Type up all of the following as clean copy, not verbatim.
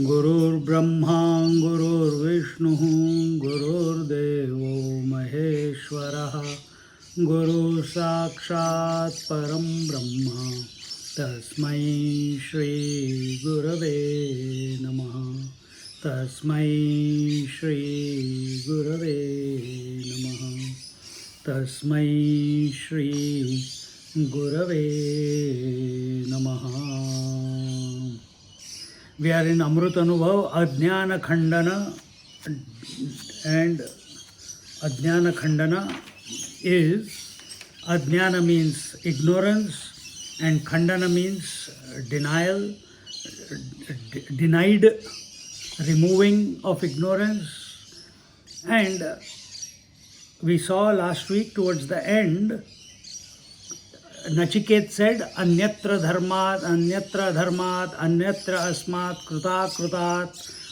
गुरुर्ब्रह्मा गुरुर्विष्णु गुरुर्देवो महेश्वरः गुरु साक्षात् परं ब्रह्म तस्मै श्री गुरवे नमः तस्मै श्री गुरवे नमः तस्मै श्री गुरवे नमः. We are in Amrut Anubhav, Ajnana Khandana, and Ajnana Khandana is, Ajnana means ignorance and Khandana means denial, denied, removing of ignorance. And we saw last week towards the end, Nachiket said, Anyatra dharmat, Anyatra dharmat, Anyatra asmat, Kruta krutat,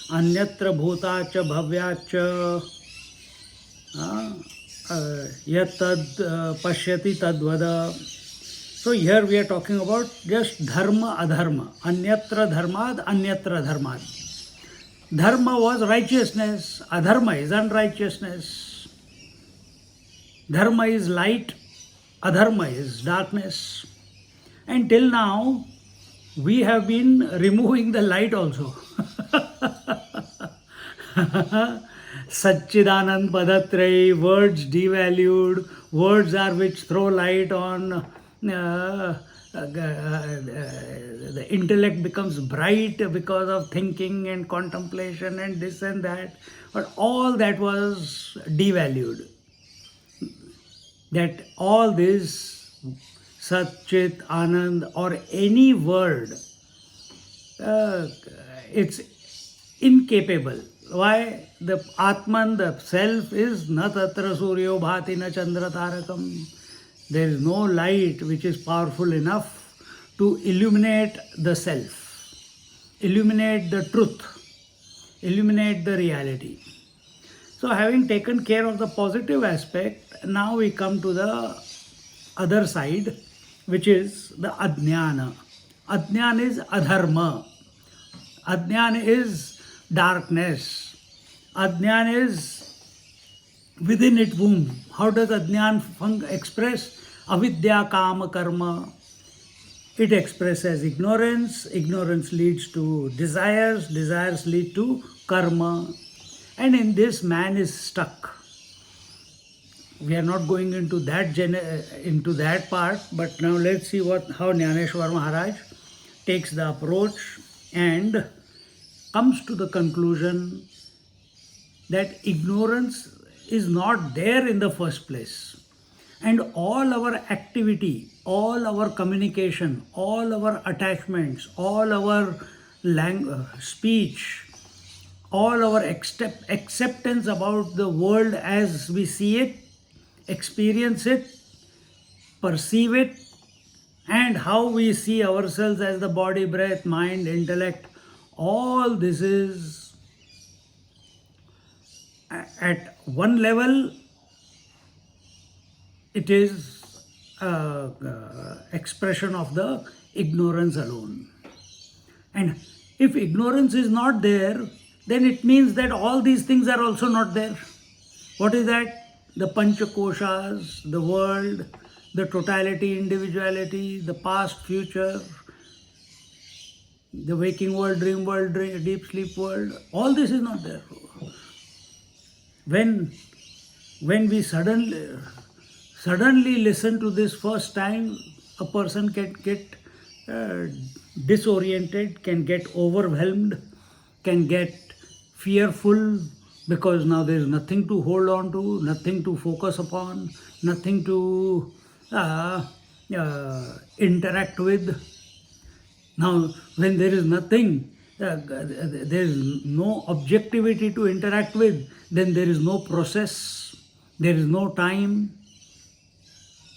Anyatra bhutacha bhavyacha, Yatad pashyati tadvada. So here we are talking about just dharma, adharma, Anyatra dharmat, Anyatra dharmat. Dharma was righteousness, adharma is unrighteousness. Dharma is light, adharma is darkness. And till now, we have been removing the light also. Satchidanand Padatrai, words devalued, words are which throw light on, the intellect becomes bright because of thinking and contemplation and this and that. But all that was devalued. That all this Sat, Chit, Anand or any word, it's incapable. Why? The Atman, the self is na tatra suryo bhati na chandra tarakam. There is no light which is powerful enough to illuminate the self, illuminate the truth, illuminate the reality. So having taken care of the positive aspect, now we come to the other side, which is the Ajnana. Ajnana is adharma. Ajnana is darkness. Ajnana is within its womb. How does Ajnana express? Avidya kama karma. It expresses ignorance. Ignorance leads to desires. Desires lead to karma. And in this, man is stuck. We are not going into that part, but now let's see how Jnaneshwar Maharaj takes the approach and comes to the conclusion that ignorance is not there in the first place. And all our activity, all our communication, all our attachments, all our speech, all our acceptance about the world as we see it, experience it, perceive it, and how we see ourselves as the body, breath, mind, intellect, all this is at one level, it is expression of the ignorance alone. And if ignorance is not there, then it means that all these things are also not there. What is that? The Panchakoshas, the world, the totality, individuality, the past, future, the waking world, dream world, deep sleep world, all this is not there. When we suddenly listen to this first time, a person can get disoriented, can get overwhelmed, can get fearful, because now there is nothing to hold on to, nothing to focus upon, nothing to interact with. Now, when there is nothing, there is no objectivity to interact with, then there is no process, there is no time.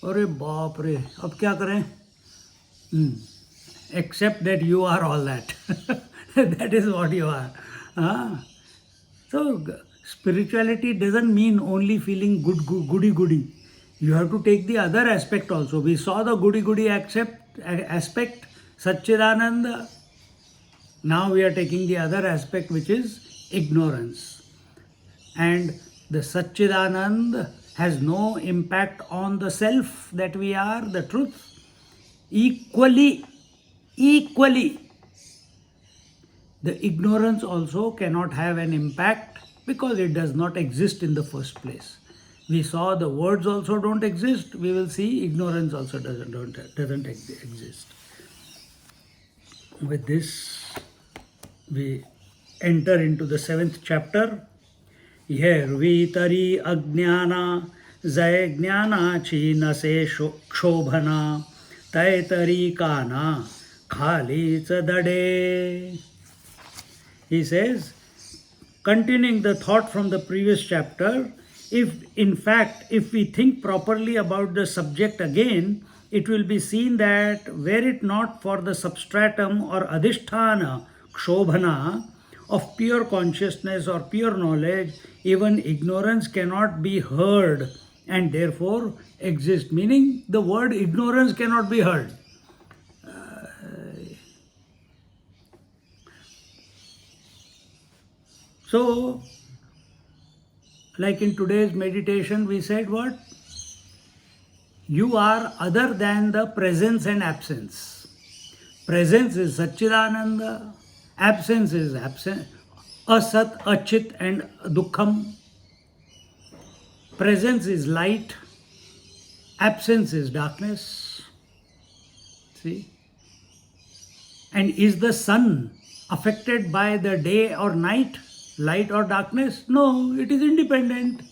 अरे बाप रे, अब क्या करें? Except that you are all that. That is what you are. So spirituality doesn't mean only feeling goody. You have to take the other aspect also. We saw the goody aspect, Satchidananda. Now we are taking the other aspect, which is ignorance. And the Satchidanand has no impact on the self that we are, the truth. Equally, the ignorance also cannot have an impact because it does not exist in the first place. We saw the words also don't exist. We will see ignorance also doesn't exist. With this, we enter into the 7th chapter. Yervi tari ajnana jay jnana china se kshobhana tay tari kana khali chadade. He says, continuing the thought from the previous chapter, if we think properly about the subject again, it will be seen that were it not for the substratum or adhisthana, kshobhana, of pure consciousness or pure knowledge, even ignorance cannot be heard and therefore exist. Meaning, the word ignorance cannot be heard. So, like in today's meditation, we said what? You are other than the presence and absence. Presence is Satchidananda, absence is absence, asat, achit and dukkham. Presence is light, absence is darkness. See? And is the sun affected by the day or night? Light or darkness? No, it is independent.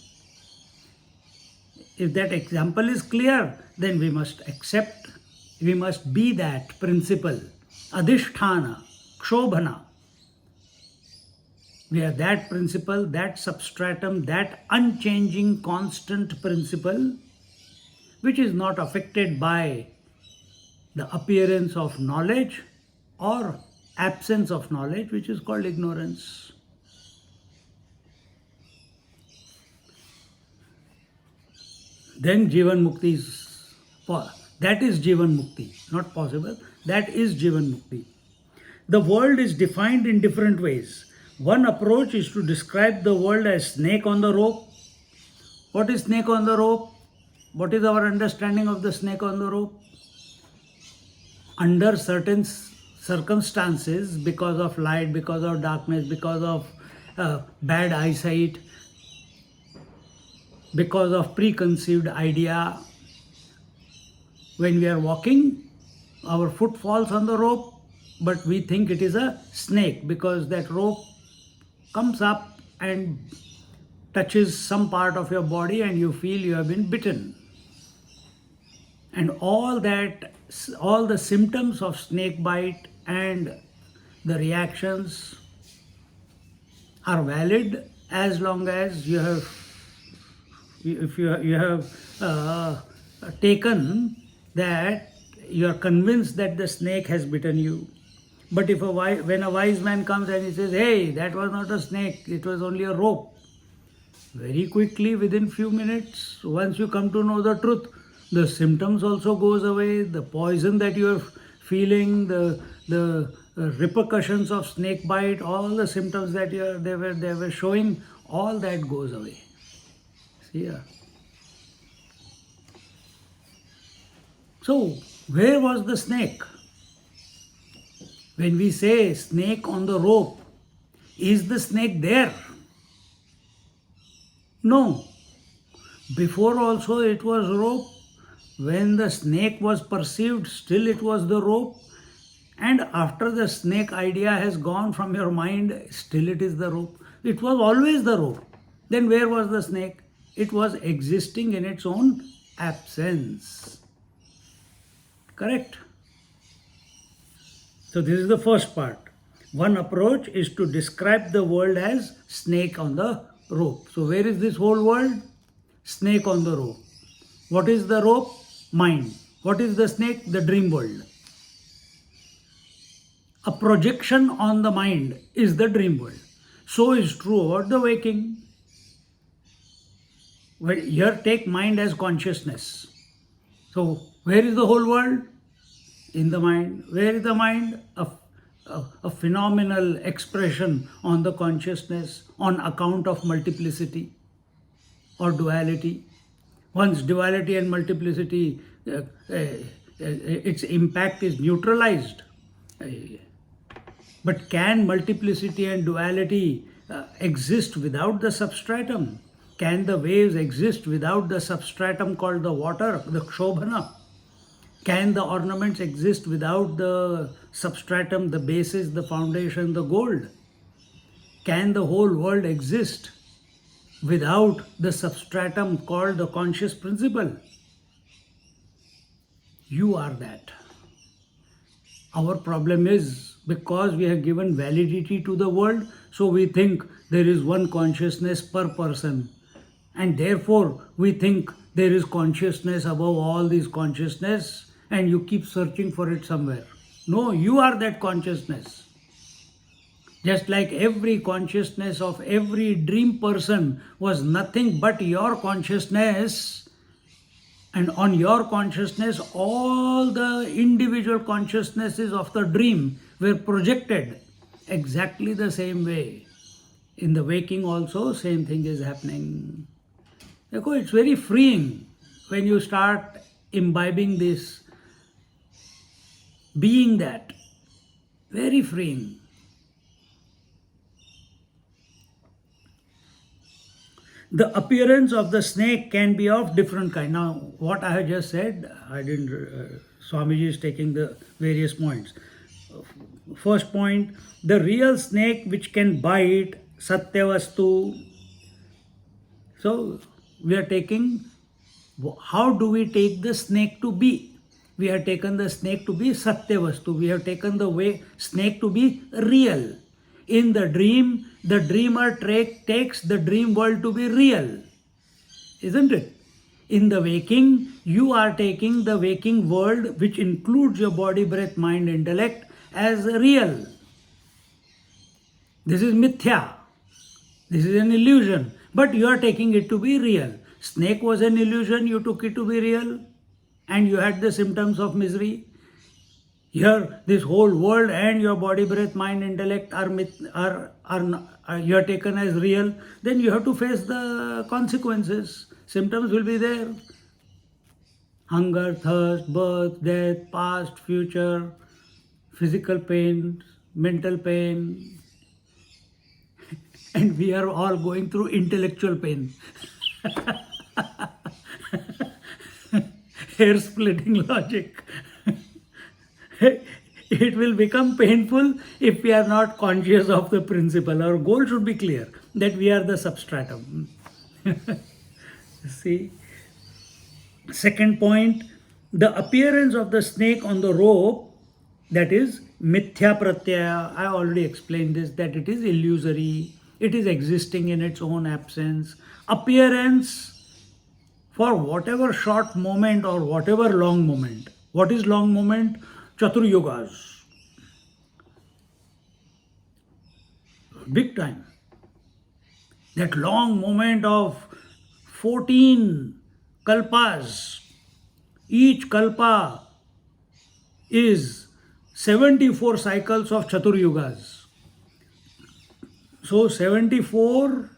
If that example is clear, then we must accept, we must be that principle, adhisthana, kshobhana. We are that principle, that substratum, that unchanging, constant principle, which is not affected by the appearance of knowledge or absence of knowledge, which is called ignorance. Then Jivan Mukti is, that is Jivan Mukti, not possible, that is Jivan Mukti. The world is defined in different ways. One approach is to describe the world as snake on the rope. What is snake on the rope? What is our understanding of the snake on the rope? Under certain circumstances, because of light, because of darkness, because of bad eyesight, because of preconceived idea, when we are walking, our foot falls on the rope, but we think it is a snake because that rope comes up and touches some part of your body and you feel you have been bitten. And all the symptoms of snake bite and the reactions are valid as long as you have, if you have taken that, you are convinced that the snake has bitten you. But if when a wise man comes and he says, hey, that was not a snake, it was only a rope, very quickly, within few minutes, once you come to know the truth, the symptoms also goes away, the poison that you are feeling, the repercussions of snake bite, all the symptoms that they were showing, all that goes away. See here. So, where was the snake? When we say snake on the rope, is the snake there? No. Before also it was rope. When the snake was perceived, still it was the rope. And after the snake idea has gone from your mind, still it is the rope. It was always the rope. Then where was the snake? It was existing in its own absence. Correct? So this is the first part. One approach is to describe the world as snake on the rope. So where is this whole world? Snake on the rope. What is the rope? Mind. What is the snake? The dream world. A projection on the mind is the dream world. So is true about the waking. Well, here take mind as consciousness. So where is the whole world? In the mind. Where is the mind? A phenomenal expression on the consciousness on account of multiplicity or duality. Once duality and multiplicity, its impact is neutralized. But can multiplicity and duality exist without the substratum? Can the waves exist without the substratum called the water, the kshobhana? Can the ornaments exist without the substratum, the basis, the foundation, the gold? Can the whole world exist without the substratum called the conscious principle? You are that. Our problem is because we have given validity to the world, so we think there is one consciousness per person. And therefore, we think there is consciousness above all these consciousness, and you keep searching for it somewhere. No, you are that consciousness. Just like every consciousness of every dream person was nothing but your consciousness, and on your consciousness, all the individual consciousnesses of the dream were projected exactly the same way. In the waking also, same thing is happening. It's very freeing when you start imbibing this, being that. Very freeing. The appearance of the snake can be of different kind. Now, what I have just said, I didn't. Swamiji is taking the various points. First point: the real snake which can bite, satyavastu. So we are taking. How do we take the snake to be? We have taken the snake to be satyavastu. We have taken the way snake to be real. In the dream, the dreamer takes the dream world to be real, isn't it? In the waking, you are taking the waking world, which includes your body, breath, mind, intellect, as real. This is mithya. This is an illusion. But you are taking it to be real. Snake was an illusion, you took it to be real, and you had the symptoms of misery. Here, this whole world and your body, breath, mind, intellect are you are taken as real. Then you have to face the consequences. Symptoms will be there. Hunger, thirst, birth, death, past, future, physical pain, mental pain. And we are all going through intellectual pain. Hair-splitting logic. It will become painful if we are not conscious of the principle. Our goal should be clear, that we are the substratum. See? Second point, the appearance of the snake on the rope, that is mithya pratyaya. I already explained this, that it is illusory. It is existing in its own absence. Appearance for whatever short moment or whatever long moment. What is long moment? Chatur Yugas. Big time. That long moment of 14 kalpas. Each kalpa is 74 cycles of Chatur Yugas. So 74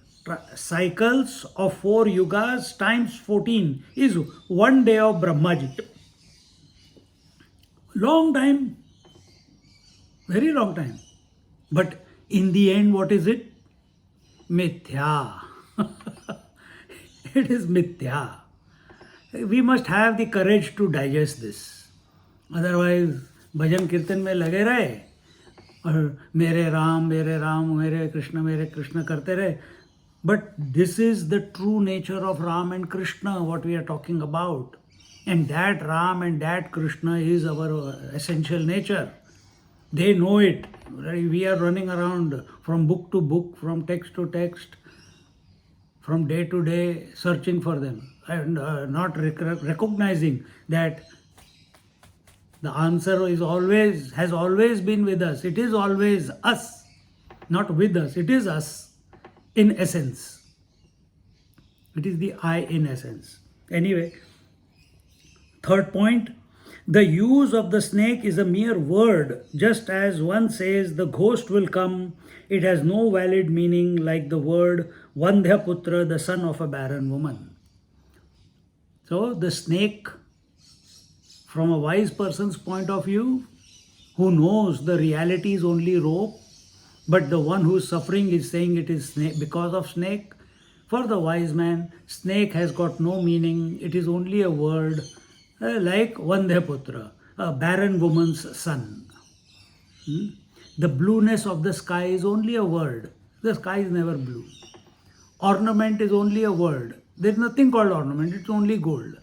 cycles of 4 yugas times 14 is 1 day of Brahmajit. Long time, very long time. But in the end, what is it? Mithya. It is mithya. We must have the courage to digest this. Otherwise, bhajan kirtan में लगे रहे और मेरे राम मेरे कृष्ण करते रहे. But this is the true nature of Ram and Krishna, what we are talking about. And that Ram and that Krishna is our essential nature. They know it. We are running around from book to book, from text to text, from day to day, searching for them and not recognizing that the answer has always been with us. It is always us, not with us. It is us in essence. It is the I in essence. Anyway, third point, the use of the snake is a mere word. Just as one says the ghost will come, it has no valid meaning like the word Vandhyaputra, the son of a barren woman. So the snake, from a wise person's point of view, who knows the reality is only rope, but the one who is suffering is saying it is snake because of snake. For the wise man, snake has got no meaning. It is only a word, like Vandhyaputra, a barren woman's son. The blueness of the sky is only a word. The sky is never blue. Ornament is only a word. There is nothing called ornament. It's only gold.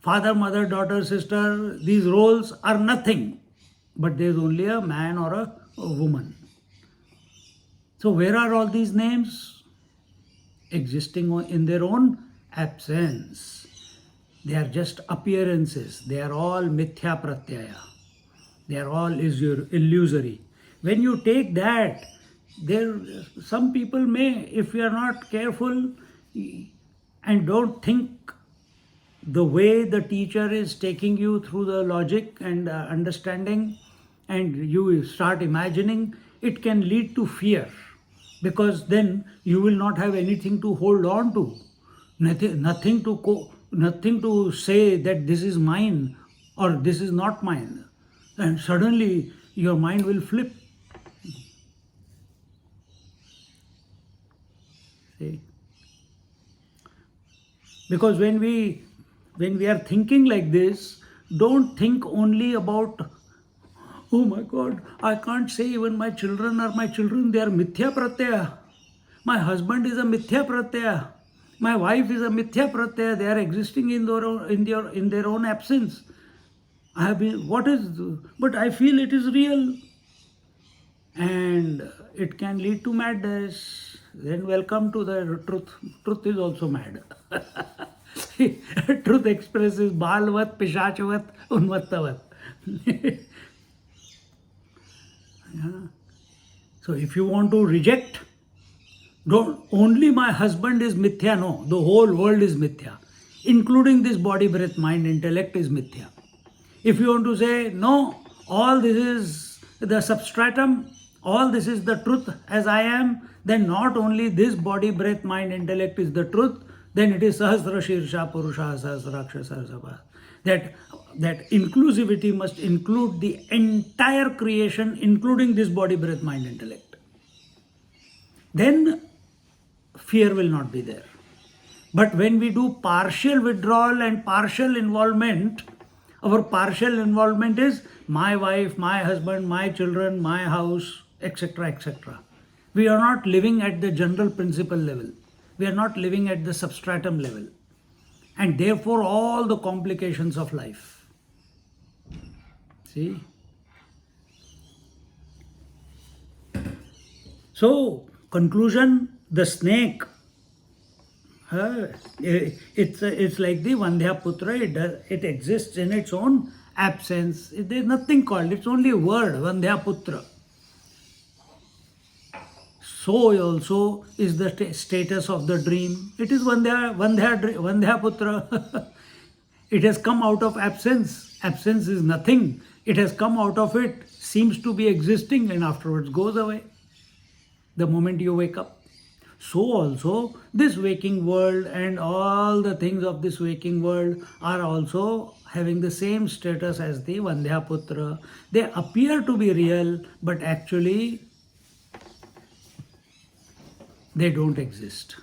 Father, mother, daughter, sister, these roles are nothing. But there is only a man or a woman. So where are all these names? Existing in their own absence. They are just appearances. They are all mithya pratyaya. They are all illusory. When you take that, some people may, if you are not careful and don't think the way the teacher is taking you through the logic and understanding, and you start imagining, it can lead to fear, because then you will not have anything to hold on to, nothing to say that this is mine or this is not mine, and suddenly your mind will flip. See? Because when we are thinking like this, don't think only about, oh my God, I can't say even my children are they are mithya pratyaya. My husband is a mithya pratyaya. My wife is a mithya pratyaya. They are existing in their own absence. But I feel it is real. And it can lead to madness. Then welcome to the truth. Truth is also mad. Truth expresses balvat, pishachavat, unmattavat. Yeah. So if you want to reject, don't only my husband is mithya, no, the whole world is mithya, including this body, breath, mind, intellect is mithya. If you want to say, no, all this is the substratum, all this is the truth as I am, then not only this body, breath, mind, intellect is the truth, then it is Sahasra Shirsha Purusha Sahasraksha Sahasrapa. That inclusivity must include the entire creation, including this body, breath, mind, intellect. Then fear will not be there. But when we do partial withdrawal and partial involvement, our partial involvement is my wife, my husband, my children, my house, etc., etc. We are not living at the general principle level. We are not living at the substratum level. And therefore all the complications of life. See? So, conclusion, the snake, it's like the Vandhyaputra, it exists in its own absence. There is nothing called, it's only a word, Vandhyaputra. So also is the status of the dream. It is Vandhyaputra. It has come out of absence. Absence is nothing. It has come out of it, seems to be existing, and afterwards goes away the moment you wake up. So also this waking world and all the things of this waking world are also having the same status as the Vandhyaputra. They appear to be real, but actually they don't exist.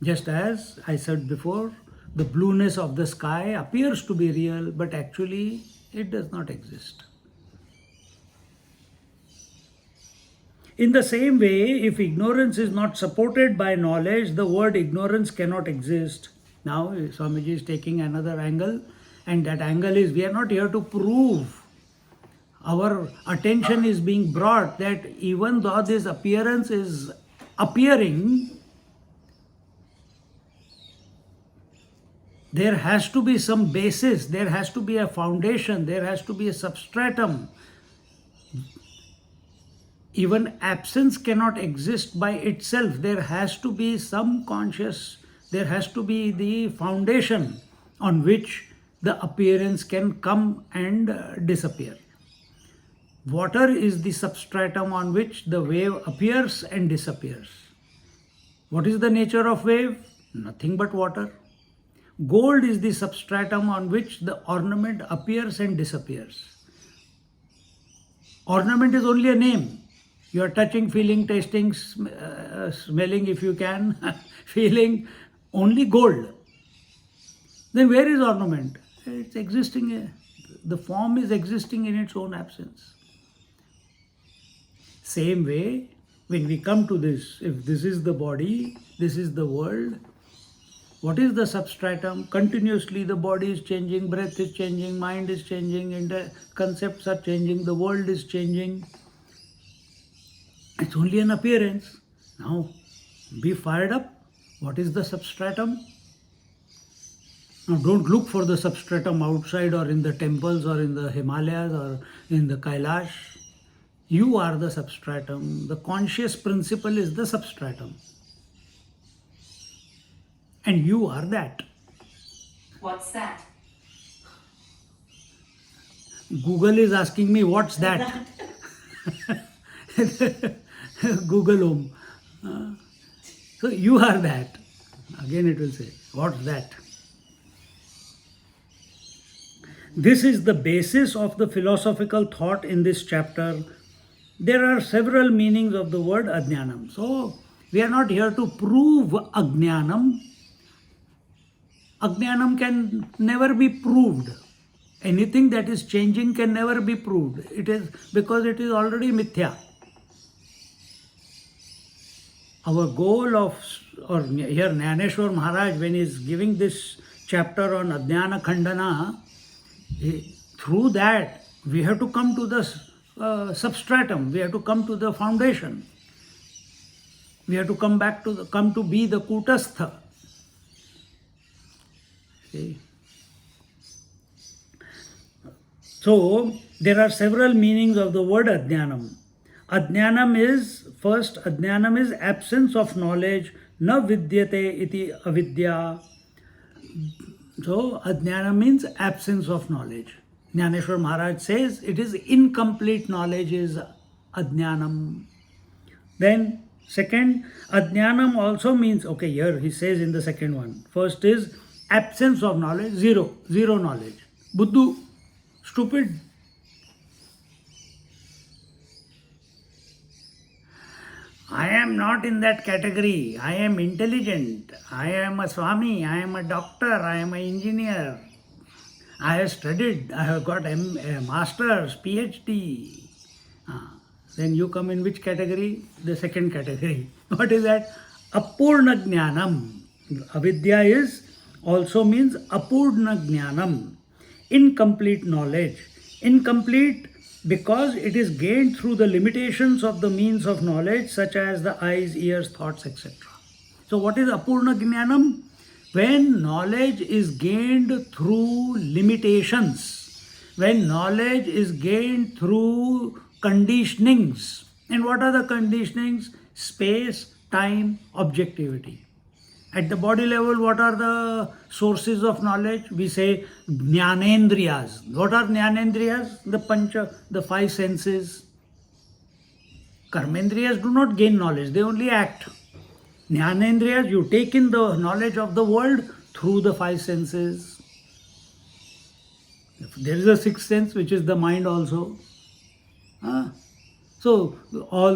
Just as I said before, the blueness of the sky appears to be real, but actually it does not exist. In the same way, if ignorance is not supported by knowledge, the word ignorance cannot exist. Now, Swamiji is taking another angle and that angle is, we are not here to prove. Our attention is being brought that even though this appearance is appearing, there has to be some basis, there has to be a foundation, there has to be a substratum. Even absence cannot exist by itself. There has to be some conscious, there has to be the foundation on which the appearance can come and disappear. Water is the substratum on which the wave appears and disappears. What is the nature of wave? Nothing but water. Gold is the substratum on which the ornament appears and disappears. Ornament is only a name. You are touching, feeling, tasting, smelling if you can, feeling only gold. Then where is ornament? It's existing, the form is existing in its own absence. Same way, when we come to this, if this is the body, this is the world, what is the substratum? Continuously the body is changing, breath is changing, mind is changing, and the concepts are changing, the world is changing. It's only an appearance. Now, be fired up. What is the substratum? Now, don't look for the substratum outside or in the temples or in the Himalayas or in the Kailash. You are the substratum. The conscious principle is the substratum. And you are that. What's that? Google is asking me, what's that? Google Home. So you are that. Again it will say, what's that? This is the basis of the philosophical thought in this chapter. There are several meanings of the word ajnanam. So we are not here to prove ajnanam. Ajnanam can never be proved. Anything that is changing can never be proved. It is because it is already mithya. Our goal of, or here Jnaneshwar Maharaj, when he is giving this chapter on Ajnana Khandana, through that we have to come to the substratum, we have to come to the foundation. We have to come back to come to be the Kutastha. See? So there are several meanings of the word Ajnanam. Ajnanam is, first, Ajnanam is absence of knowledge, na vidyate iti avidya. So Ajnanam means absence of knowledge. Jnaneshwar Maharaj says it is incomplete knowledge is Ajnanam. Then second, Ajnanam also means, okay, here he says in the second one. First is absence of knowledge, zero knowledge. Buddhu, stupid. I am not in that category. I am intelligent. I am a Swami. I am a doctor. I am an engineer. I have studied. I have got a master's, PhD. Then you come in which category? The second category. What is that? Apurna Jnanam. Avidya is also means Apurna Jnanam. Incomplete knowledge. Incomplete because it is gained through the limitations of the means of knowledge such as the eyes, ears, thoughts, etc. So what is Apurna Jnanam? When knowledge is gained through limitations, when knowledge is gained through conditionings. And what are the conditionings? Space, time, objectivity. At the body level, what are the sources of knowledge? We say Jnanendriyas. What are Jnanendriyas? The Pancha, the five senses. Karmendriyas do not gain knowledge, they only act. Jnanendriyas, you take in the knowledge of the world through the five senses. There is a sixth sense, which is the mind also. So all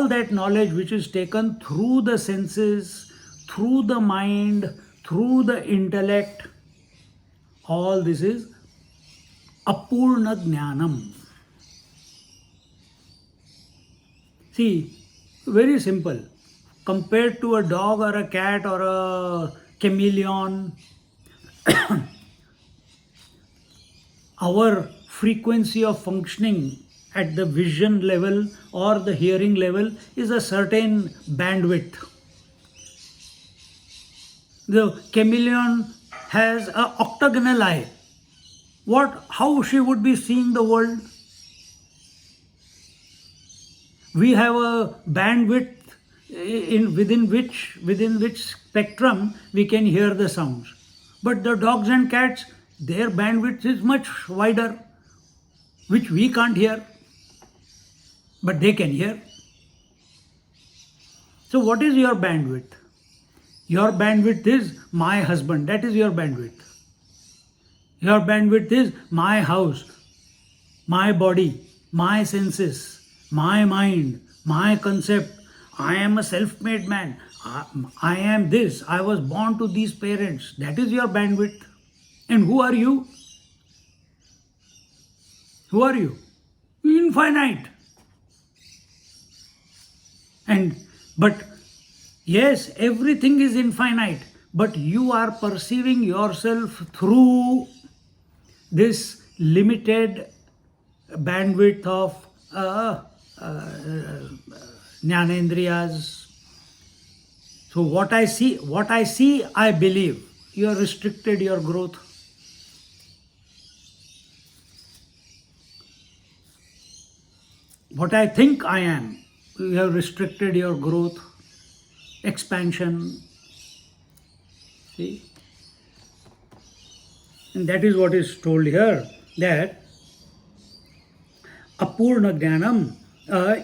that knowledge which is taken through the senses, through the mind, through the intellect, all this is Apurna Jnanam. See, very simple. Compared to a dog or a cat or a chameleon, our frequency of functioning at the vision level or the hearing level is a certain bandwidth. The chameleon has an octagonal eye. How she would be seeing the world? We have a bandwidth within which spectrum we can hear the sounds. But the dogs and cats, their bandwidth is much wider, which we can't hear, but they can hear. So what is your bandwidth? Your bandwidth is my husband. That is your bandwidth. Your bandwidth is my house, my body, my senses, my mind, my concept. I am a self-made man. I am this. I was born to these parents. That is your bandwidth. And who are you? Who are you? Infinite. But yes, everything is infinite, but you are perceiving yourself through this limited bandwidth of jnanendriyas. So what I see, I believe. You are restricted your growth. What I think I am, you have restricted your growth, expansion. See? And that is what is told here, that apurna jnanam,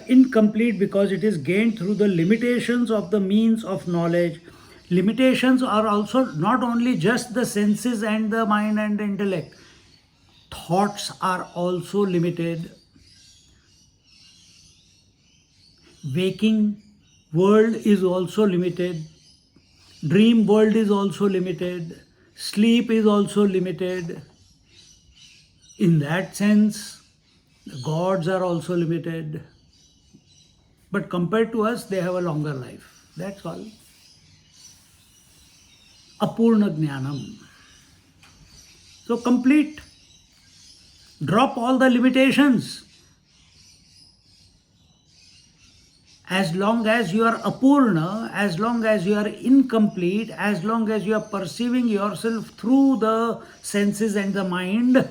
incomplete because it is gained through the limitations of the means of knowledge. Limitations are also not only just the senses and the mind and the intellect. Thoughts are also limited. Waking world is also limited. Dream world is also limited. Sleep is also limited. In that sense, the gods are also limited. But compared to us, they have a longer life. That's all. Apurna jnanam. So complete. Drop all the limitations. As long as you are apurna, as long as you are incomplete, as long as you are perceiving yourself through the senses and the mind,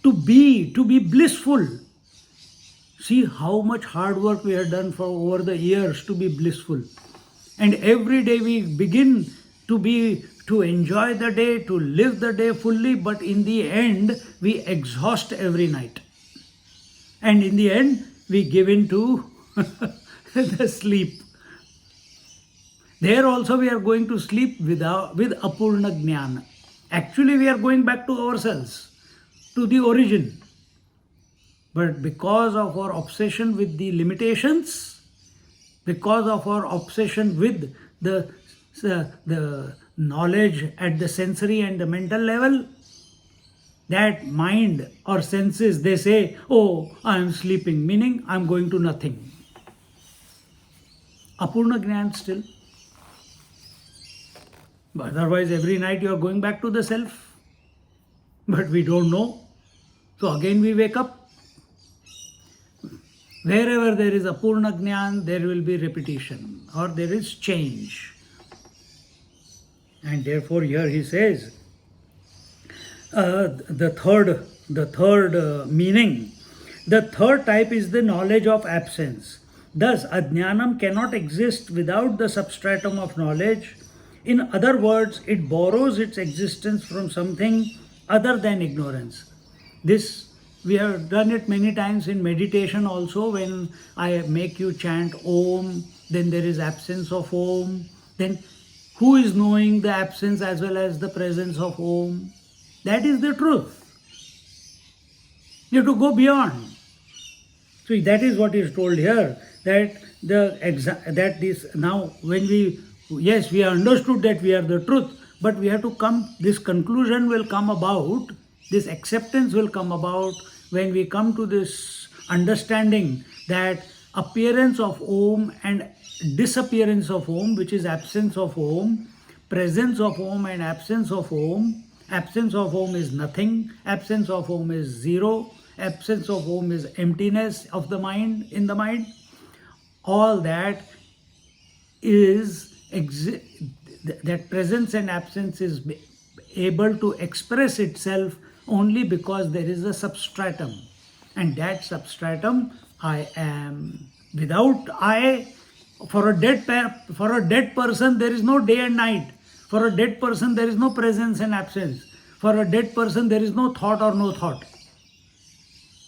to be blissful. See how much hard work we have done for over the years to be blissful. And every day we begin to enjoy the day, to live the day fully, but in the end we exhaust every night. And in the end, we give in to the sleep. There also we are going to sleep with apurna jnana. Actually, we are going back to ourselves, to the origin. But because of our obsession with the limitations, because of our obsession with the knowledge at the sensory and the mental level, that mind or senses, they say, oh, I am sleeping, meaning I am going to nothing. Apurna jnana still. But otherwise, every night you are going back to the self. But we don't know. So again we wake up. Wherever there is apurna jnana, there will be repetition or there is change. And therefore here he says, the third meaning. The third type is the knowledge of absence. Thus, ajnanam cannot exist without the substratum of knowledge. In other words, it borrows its existence from something other than ignorance. This we have done it many times in meditation also. When I make you chant Om, then there is absence of Om. Then who is knowing the absence as well as the presence of Om? That is the truth. You have to go beyond. So that is what is told here, that this now when we have understood that we are the truth, but we have to come, this conclusion will come about, this acceptance will come about when we come to this understanding that appearance of Om and disappearance of Om, which is absence of Om, presence of Om and absence of Om. Absence of Om is nothing, absence of Om is zero, absence of Om is emptiness of the mind, in the mind. All that is, that presence and absence is able to express itself only because there is a substratum. And that substratum, I am. Without I, for a dead person, there is no day and night. For a dead person, there is no presence and absence. For a dead person, there is no thought or no thought.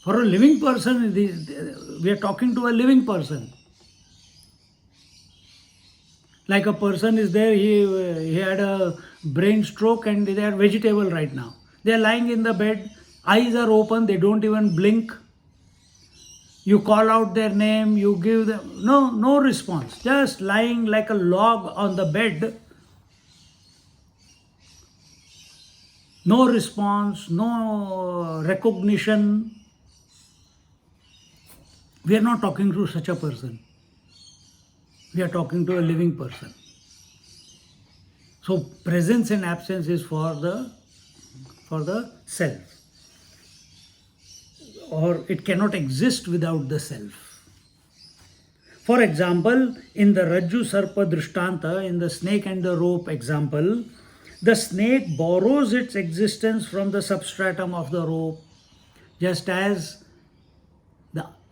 For a living person, we are talking to a living person. Like a person is there, he had a brain stroke and they are vegetable right now. They are lying in the bed, eyes are open, they don't even blink. You call out their name, you give them, no response. Just lying like a log on the bed. No response, no recognition. We are not talking to such a person. We are talking to a living person. So presence and absence is for the self. Or it cannot exist without the self. For example, in the Rajju Sarpa Drishtanta, in the snake and the rope example, the snake borrows its existence from the substratum of the rope, just as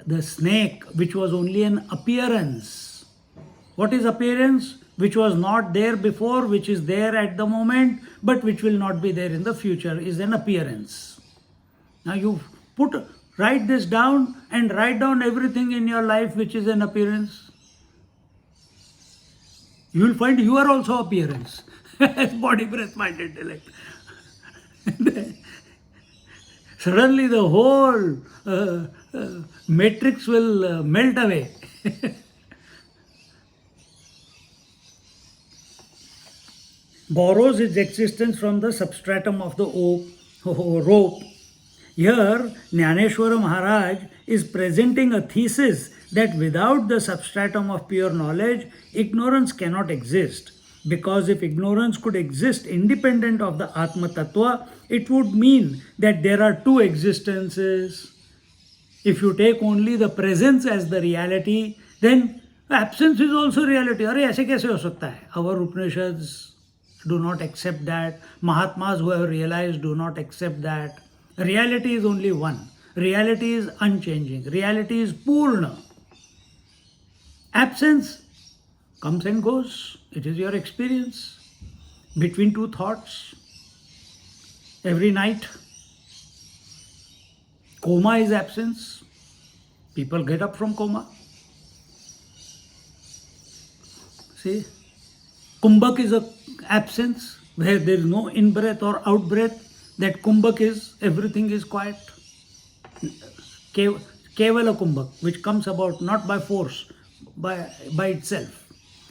the snake, which was only an appearance. What is appearance? Which was not there before, which is there at the moment, but which will not be there in the future, is an appearance. Now you write this down and write down everything in your life which is an appearance. You will find you are also appearance. As body, breath, mind, intellect. Suddenly the whole matrix will melt away. Borrows its existence from the substratum of the rope. Here, Jnaneshwara Maharaj is presenting a thesis that without the substratum of pure knowledge, ignorance cannot exist. Because if ignorance could exist independent of the Atma Tattva, it would mean that there are two existences. If you take only the presence as the reality, then absence is also reality. अरे ऐसे कैसे हो सकता है? Our Upanishads do not accept that. Mahatmas who have realized do not accept that. Reality is only one. Reality is unchanging. Reality is Purna. Absence comes and goes. It is your experience between two thoughts. Every night. Coma is absence. People get up from coma. See? Kumbhak is a absence where there is no in-breath or out-breath. That kumbhak is, everything is quiet. Kevala kumbhak, which comes about not by force, by itself,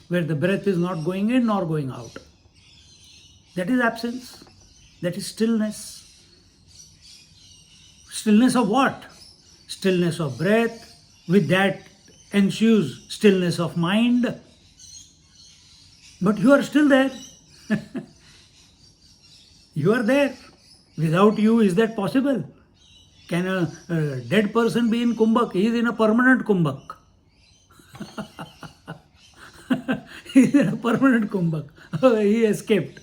where the breath is not going in nor going out. That is absence. That is stillness. Stillness of what? Stillness of breath. With that ensues stillness of mind. But you are still there. You are there. Without you, is that possible? Can a dead person be in kumbhak? He is in a permanent kumbhak. He is in a permanent kumbhak. He escaped.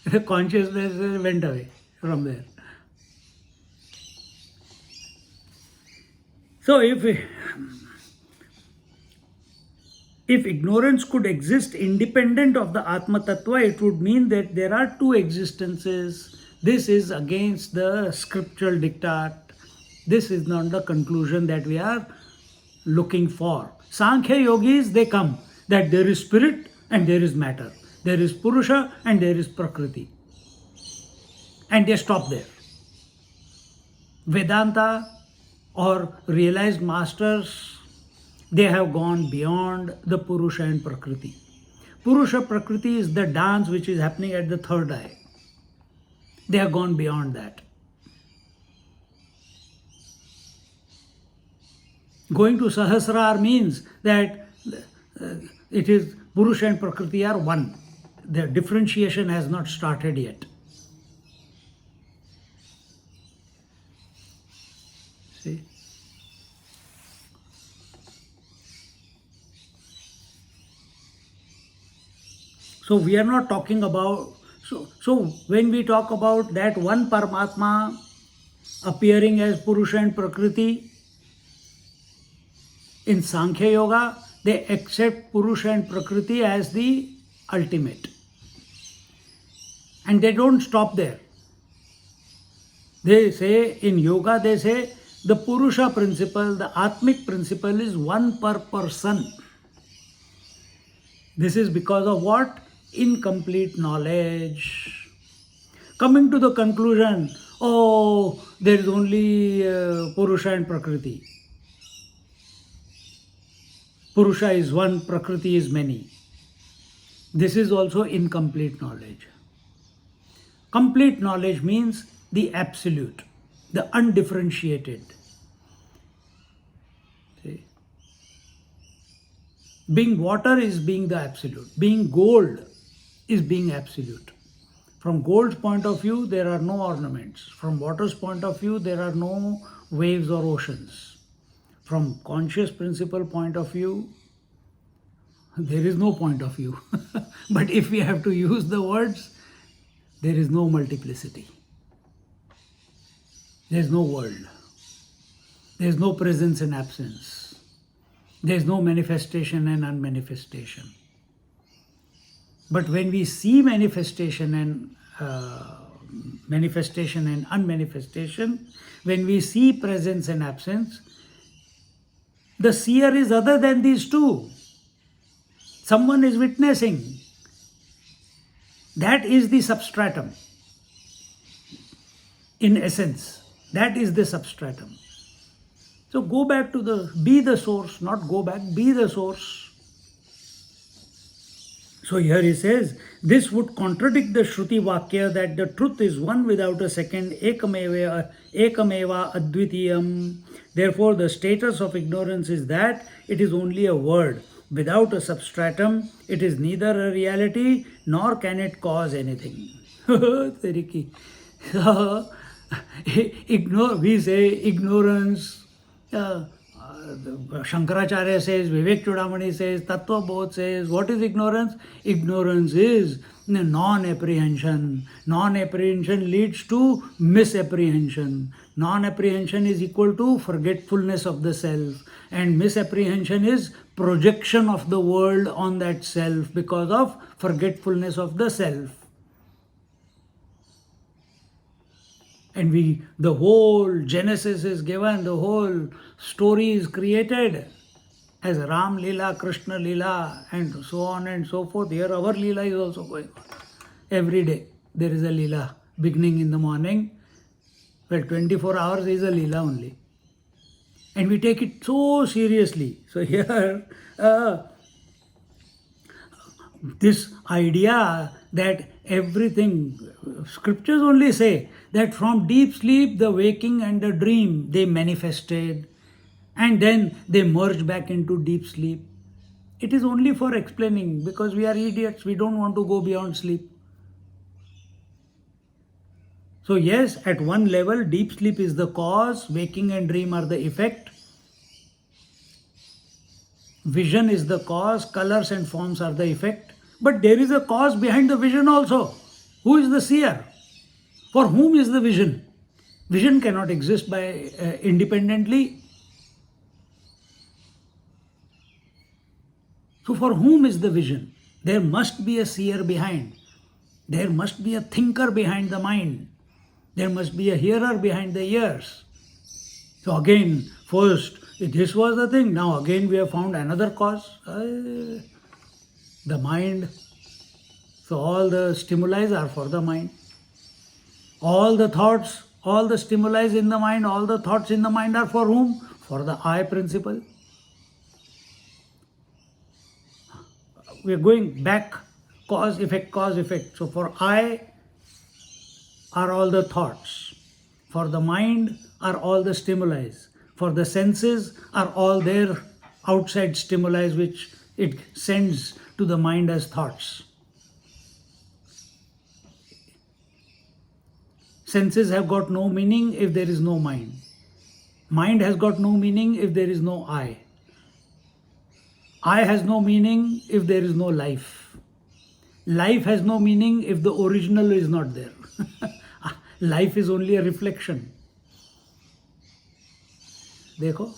The consciousness went away from there. So if ignorance could exist independent of the Atma Tattva, it would mean that there are two existences. This is against the scriptural diktat. This is not the conclusion that we are looking for. Sankhya yogis, they come that there is spirit and there is matter. There is Purusha and there is Prakriti. And they stop there. Vedanta or realized masters, they have gone beyond the Purusha and Prakriti. Purusha Prakriti is the dance which is happening at the third eye. They have gone beyond that. Going to Sahasrar means that it is Purusha and Prakriti are one. the differentiation has not started yet. See? So we are not talking about, so when we talk about that one Paramatma appearing as Purusha and Prakriti, in Sankhya Yoga, they accept Purusha and Prakriti as the ultimate. And they don't stop there. They say, in yoga, they say, the Purusha principle, the Atmic principle is one per person. This is because of what? Incomplete knowledge. Coming to the conclusion, oh, there is only Purusha and Prakriti. Purusha is one, Prakriti is many. This is also incomplete knowledge. Complete knowledge means the absolute, the undifferentiated. See? Being water is being the absolute. Being gold is being absolute. From gold's point of view, there are no ornaments. From water's point of view, there are no waves or oceans. From conscious principle point of view, there is no point of view. But if we have to use the words, there is no multiplicity. There is no world. There is no presence and absence. There is no manifestation and unmanifestation. But when we see manifestation and unmanifestation, when we see presence and absence, the seer is other than these two. Someone is witnessing. That is the substratum. In essence, that is the substratum. So go back to be the source, not go back, be the source. So here he says, this would contradict the Shruti Vakya that the truth is one without a second, ekameva advitiyam. Therefore, the status of ignorance is that it is only a word. Without a substratum, it is neither a reality nor can it cause anything. We say ignorance. Shankaracharya says, Vivek Chudamani says, Tattva Bodh says, what is ignorance? Ignorance is non-apprehension. Non-apprehension leads to misapprehension. Non-apprehension is equal to forgetfulness of the self. And misapprehension is projection of the world on that self because of forgetfulness of the self. And the whole genesis is given, the whole story is created as Ram Leela, Krishna Leela, and so on and so forth. Here our Leela is also going on. Every day there is a Leela. Beginning in the morning, well, 24 hours is a Leela only. And we take it so seriously. So here, this idea that everything, scriptures only say that from deep sleep, the waking and the dream, they manifested and then they merged back into deep sleep. It is only for explaining because we are idiots. We don't want to go beyond sleep. So yes, at one level, deep sleep is the cause, waking and dream are the effect. Vision is the cause, colors and forms are the effect. But there is a cause behind the vision also. Who is the seer? For whom is the vision? Vision cannot exist by independently. So for whom is the vision? There must be a seer behind. There must be a thinker behind the mind. There must be a hearer behind the ears. So again, first, this was the thing. Now again we have found another cause. The mind. So all the stimuli are for the mind. All the thoughts, all the stimuli in the mind, all the thoughts in the mind are for whom? For the I principle. We are going back, cause, effect, cause, effect. So for I are all the thoughts. For the mind are all the stimuli. For the senses are all their outside stimuli which it sends to the mind as thoughts. Senses have got no meaning if there is no mind. Mind has got no meaning if there is no I. I has no meaning if there is no life. Life has no meaning if the original is not there. Life is only a reflection. Dekho?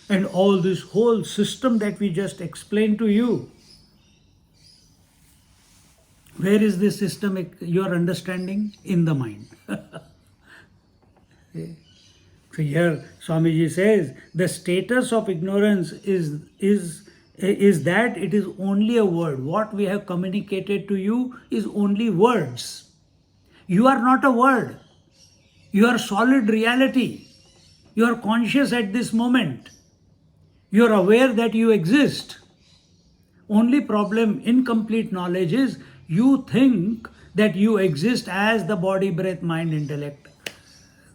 And all this whole system that we just explained to you, where is this system, your understanding? In the mind. So here Swamiji says, the status of ignorance is that it is only a word. What we have communicated to you is only words. You are not a word. You are solid reality. You are conscious at this moment. You are aware that you exist. Only problem in complete knowledge is you think that you exist as the body, breath, mind, intellect.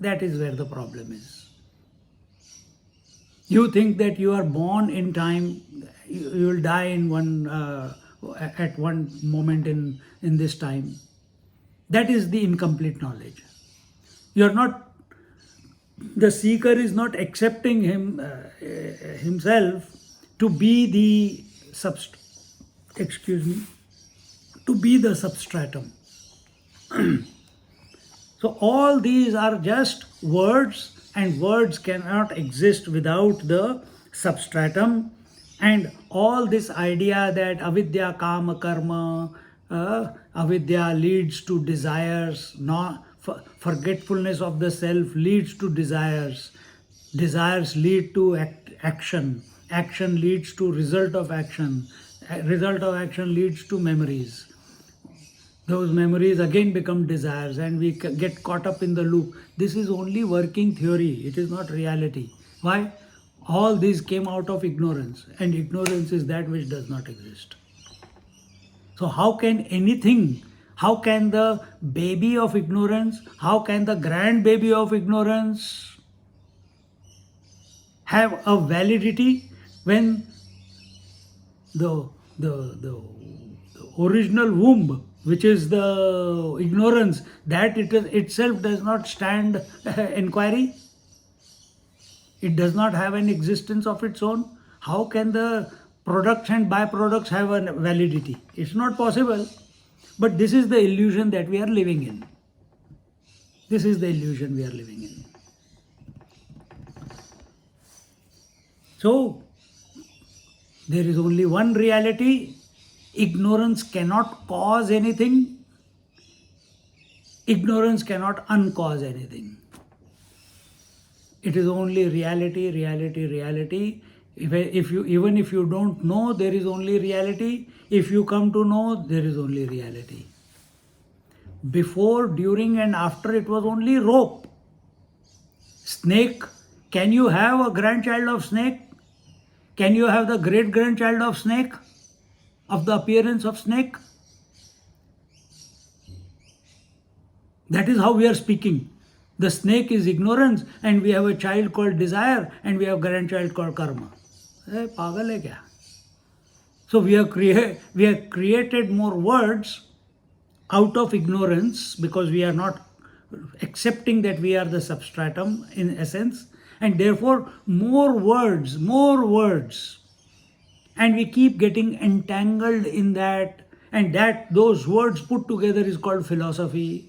That is where the problem is. You think that you are born in time, you will die in at one moment in this time. That is the incomplete knowledge. You are not. The seeker is not accepting himself to be the substratum. So all these are just words, and words cannot exist without the substratum. And all this idea that avidya, kama, karma, avidya leads to desires, forgetfulness of the self leads to desires, desires lead to action, action leads to result of action, result of action leads to memories. Those memories again become desires, and we get caught up in the loop. This is only working theory, it is not reality. Why? All these came out of ignorance, and ignorance is that which does not exist. So how can anything, how can the baby of ignorance, how can the grandbaby of ignorance have a validity when the original womb, which is the ignorance, that itself does not stand inquiry? It does not have an existence of its own. How can the products and byproducts have a validity? It's not possible. But this is the illusion that we are living in. This is the illusion we are living in. So, there is only one reality. Ignorance cannot cause anything. Ignorance cannot uncause anything. It is only reality, reality, reality. Even if you don't know, there is only reality. If you come to know, there is only reality. Before, during and after, it was only rope. Snake, can you have a grandchild of snake? Can you have the great-grandchild of snake? Of the appearance of snake? That is how we are speaking. The snake is ignorance, and we have a child called desire, and we have a grandchild called karma. Pagal hai kya? So we have created more words out of ignorance, because we are not accepting that we are the substratum in essence, and therefore more words, and we keep getting entangled in that, and those words put together is called philosophy.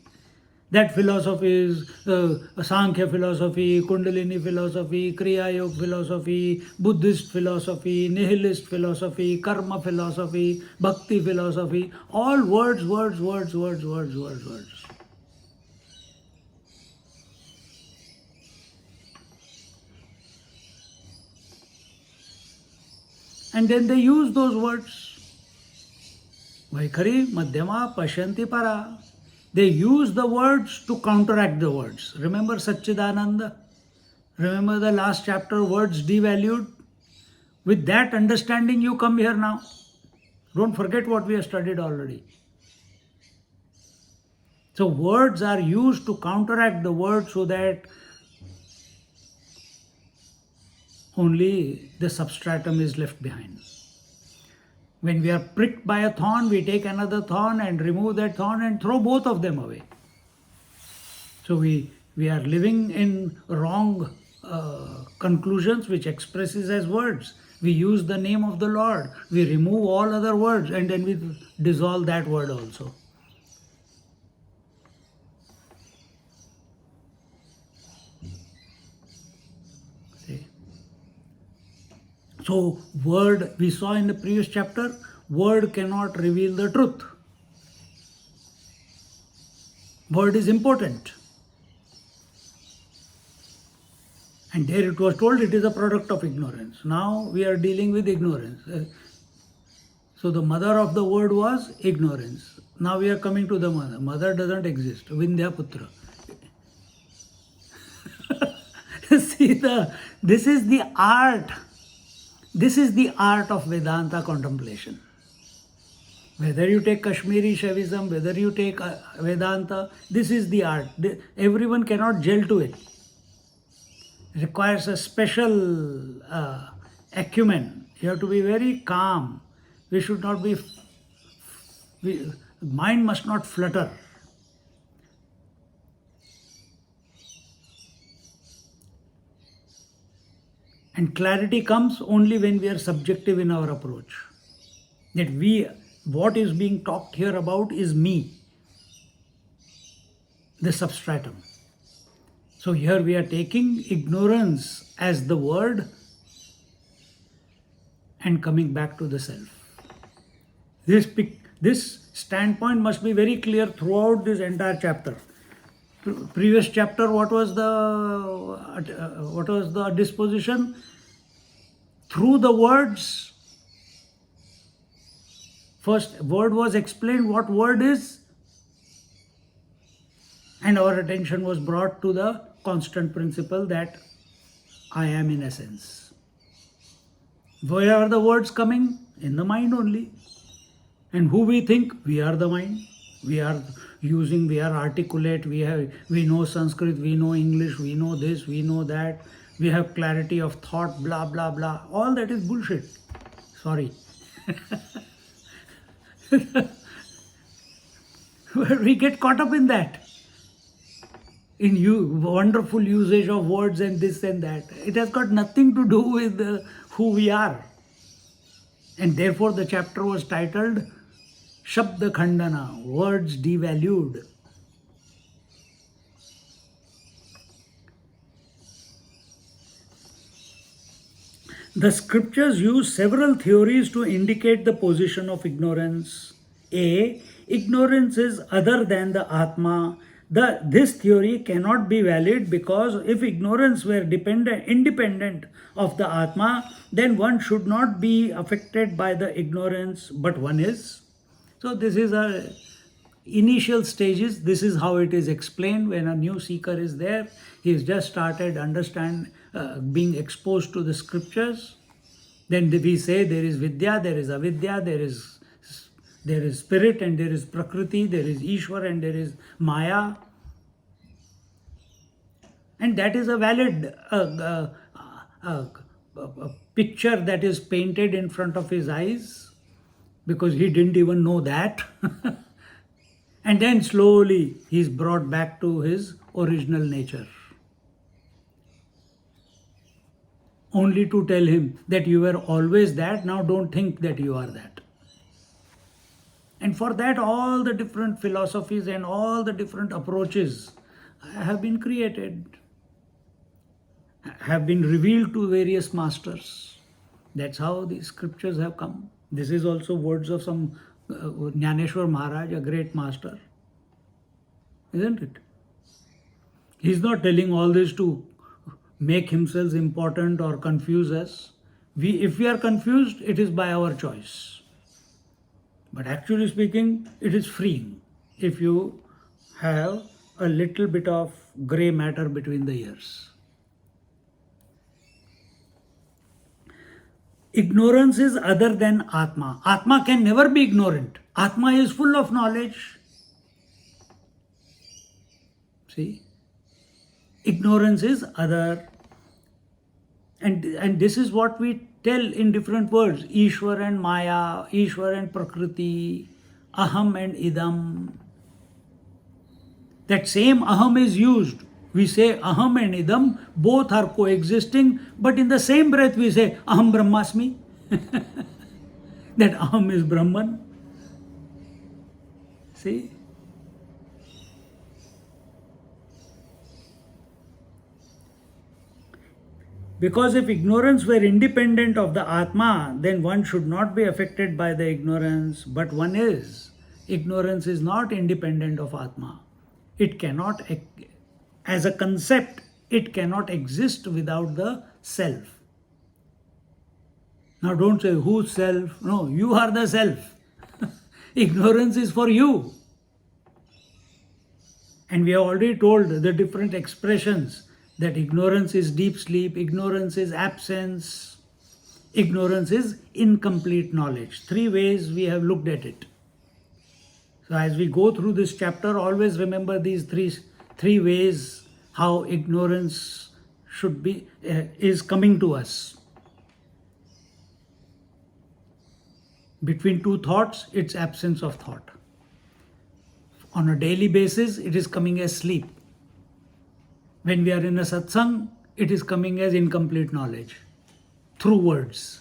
That philosophy is Sankhya philosophy, Kundalini philosophy, Kriya Yoga philosophy, Buddhist philosophy, Nihilist philosophy, Karma philosophy, Bhakti philosophy. All words. And then they use those words. Vaikhari, Madhyama, Pashyanti Para. They use the words to counteract the words. Remember Satchidananda? Remember the last chapter, words devalued? With that understanding, you come here now. Don't forget what we have studied already. So words are used to counteract the words so that only the substratum is left behind. When we are pricked by a thorn, we take another thorn and remove that thorn and throw both of them away. So we are living in wrong conclusions which expresses as words. We use the name of the Lord. We remove all other words and then we dissolve that word also. See? So word, we saw in the previous chapter, word cannot reveal the truth. Word is important. And there it was told it is a product of ignorance. Now we are dealing with ignorance. So the mother of the word was ignorance. Now we are coming to the mother. Mother doesn't exist. Vindhya Putra. See, this is the art. This is the art of Vedanta contemplation. Whether you take Kashmiri Shaivism, whether you take Vedanta, this is the art. Everyone cannot gel to it. It requires a special acumen. You have to be very calm. We should not be, mind must not flutter. And clarity comes only when we are subjective in our approach. That what is being talked here about is me, the substratum. So here we are taking ignorance as the word and coming back to the self. This standpoint must be very clear throughout this entire chapter. Previous chapter, what was the disposition? Through the words, first word was explained what word is, and our attention was brought to the constant principle that I am in essence. Where are the words coming? In the mind only. And who we think? We are the mind. We are articulate, we know Sanskrit, we know English, we know this, we know that, we have clarity of thought, blah, blah, blah. All that is bullshit. Sorry. We get caught up in that. In wonderful usage of words and this and that. It has got nothing to do with who we are. And therefore the chapter was titled Shabda Khandana, words devalued. The scriptures use several theories to indicate the position of ignorance. A. Ignorance is other than the Atma. This theory cannot be valid because if ignorance were independent of the Atma, then one should not be affected by the ignorance, but one is. So this is our initial stages. This is how it is explained when a new seeker is there. He has just started being exposed to the scriptures. Then we say there is Vidya, there is Avidya, there is spirit and there is Prakriti, there is Ishwar and there is Maya. And that is a valid picture that is painted in front of his eyes, because he didn't even know that. And then slowly he is brought back to his original nature. Only to tell him that you were always that, now don't think that you are that. And for that, all the different philosophies and all the different approaches have been created, have been revealed to various masters. That's how the scriptures have come. This is also words of some Jnaneshwar Maharaj, a great master. Isn't it? He's not telling all this to make himself important or confuse us. If we are confused, it is by our choice. But actually speaking, it is freeing if you have a little bit of grey matter between the ears. Ignorance is other than Atma. Atma can never be ignorant. Atma is full of knowledge. See? Ignorance is other. And this is what we tell in different words. Ishwar and Maya, Ishwar and Prakriti, Aham and Idam. That same aham is used. We say aham and idam, both are coexisting, but in the same breath we say aham brahmasmi. That aham is Brahman. See? Because if ignorance were independent of the Atma, then one should not be affected by the ignorance, but one is. Ignorance is not independent of Atma. It cannot, as a concept, it cannot exist without the self. Now don't say, whose self? No, you are the self. Ignorance is for you. And we have already told the different expressions that ignorance is deep sleep, ignorance is absence, ignorance is incomplete knowledge. 3 ways we have looked at it. So as we go through this chapter, always remember these three ways how ignorance should be is coming to us. Between two thoughts, it's absence of thought. On a daily basis, it is coming as sleep. When we are in a satsang, it is coming as incomplete knowledge through words.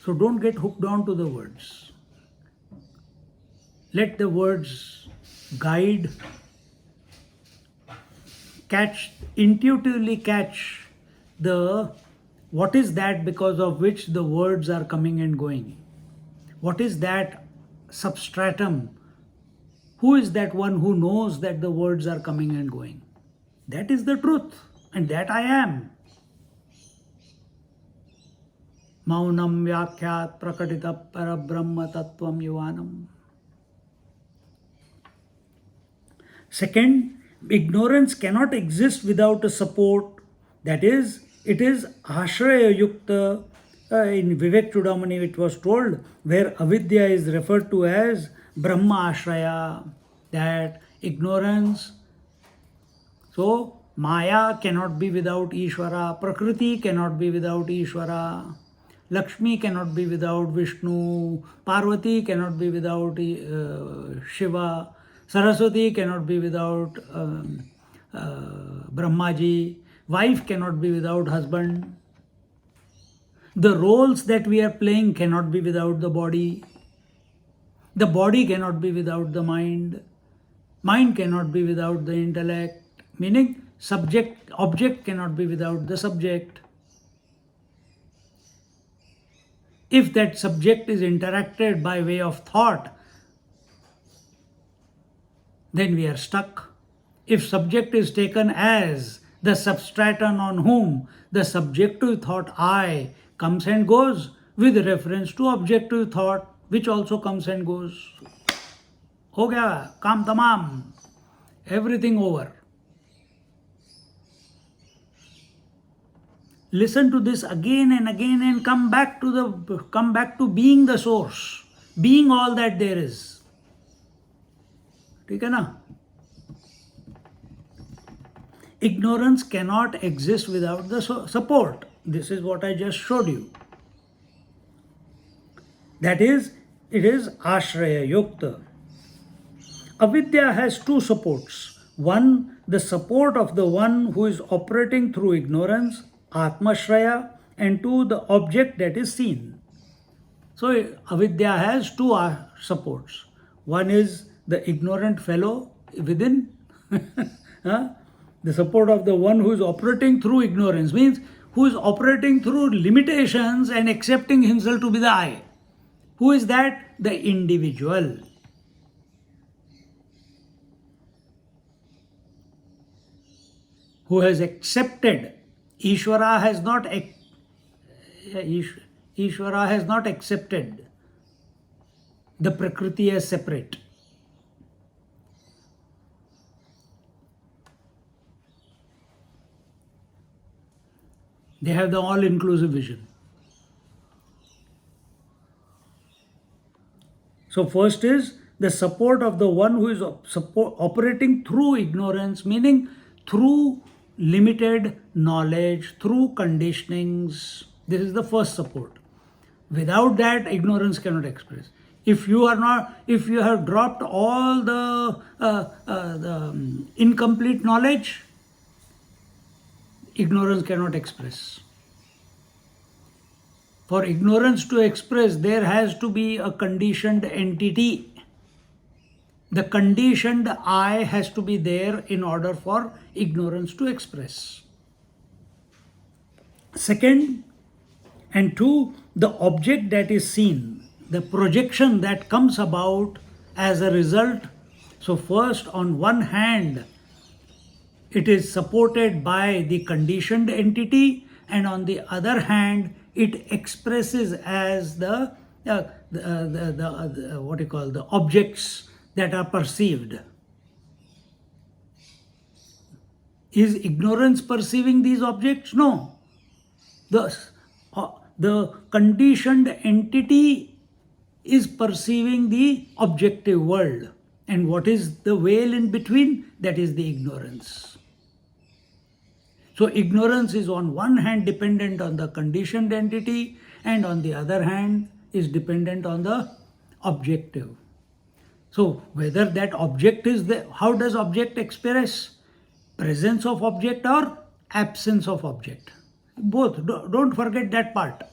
So don't get hooked on to the words. Let the words guide, intuitively catch what is that because of which the words are coming and going. What is that substratum? Who is that one who knows that the words are coming and going? That is the truth, and that I am. Maunam vyakhyat prakatita parabrahma tattvam yuvanam. Second, ignorance cannot exist without a support. That is, it is ashraya yukta. In Vivek Chudamani it was told, where avidya is referred to as Brahma ashraya, that ignorance. So, Maya cannot be without Ishvara, Prakriti cannot be without Ishvara, Lakshmi cannot be without Vishnu, Parvati cannot be without Shiva, Saraswati cannot be without Brahmaji, wife cannot be without husband. The roles that we are playing cannot be without the body. The body cannot be without the mind. Mind cannot be without the intellect. Meaning, object cannot be without the subject. If that subject is interacted by way of thought, then we are stuck. If subject is taken as the substratum on whom the subjective thought I comes and goes with reference to objective thought which also comes and goes. Ho gaya, kaam tamam, everything over. Listen to this again and again and come back to being the source, being all that there is. ठीक है ना? Ignorance cannot exist without the support. This is what I just showed you. That is, it is ashraya yukta. Avidya has two supports. One, the support of the one who is operating through ignorance, atmashraya, and two, the object that is seen. So avidya has two supports. One is the ignorant fellow within. The support of the one who is operating through ignorance means who is operating through limitations and accepting himself to be the I. Who is that? The individual. Who has accepted. Ishvara has not accepted the Prakriti as separate. They have the all-inclusive vision. So first is the support of the one who is operating through ignorance, meaning through limited knowledge, through conditionings. This is the first support. Without that, ignorance cannot express. If you have dropped all the incomplete knowledge, ignorance cannot express. For ignorance to express, there has to be a conditioned entity. The conditioned I has to be there in order for ignorance to express. Second, and two, the object that is seen, the projection that comes about as a result. So first, on one hand, it is supported by the conditioned entity, and on the other hand, it expresses as the what you call the objects that are perceived. Is ignorance perceiving these objects? No. The conditioned entity is perceiving the objective world. And what is the veil in between? That is the ignorance. So ignorance is on one hand dependent on the conditioned entity, and on the other hand is dependent on the objective. So whether that object is there, how does object express? Presence of object or absence of object? Both. Don't forget that part.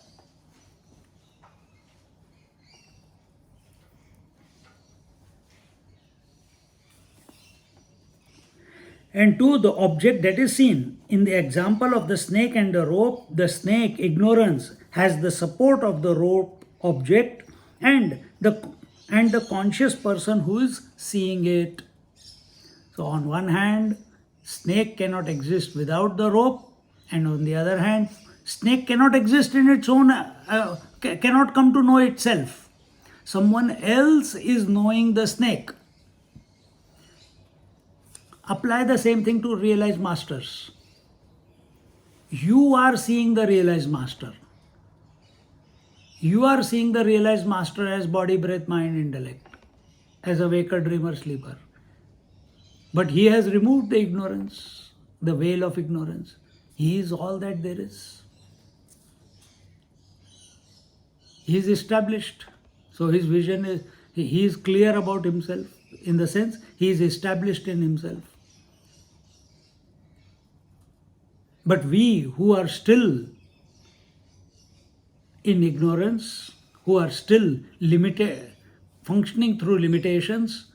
And two, the object that is seen. In the example of the snake and the rope, the snake, ignorance, has the support of the rope object and the conscious person who is seeing it. So on one hand, snake cannot exist without the rope, and on the other hand, snake cannot exist in its own, cannot come to know itself. Someone else is knowing the snake. Apply the same thing to realized masters. You are seeing the realized master. You are seeing the realized master as body, breath, mind, intellect, as a waker, dreamer, sleeper. But he has removed the ignorance, the veil of ignorance. He is all that there is. He is established. So his vision is, he is clear about himself, in the sense he is established in himself. But we who are still in ignorance, who are still limited, functioning through limitations,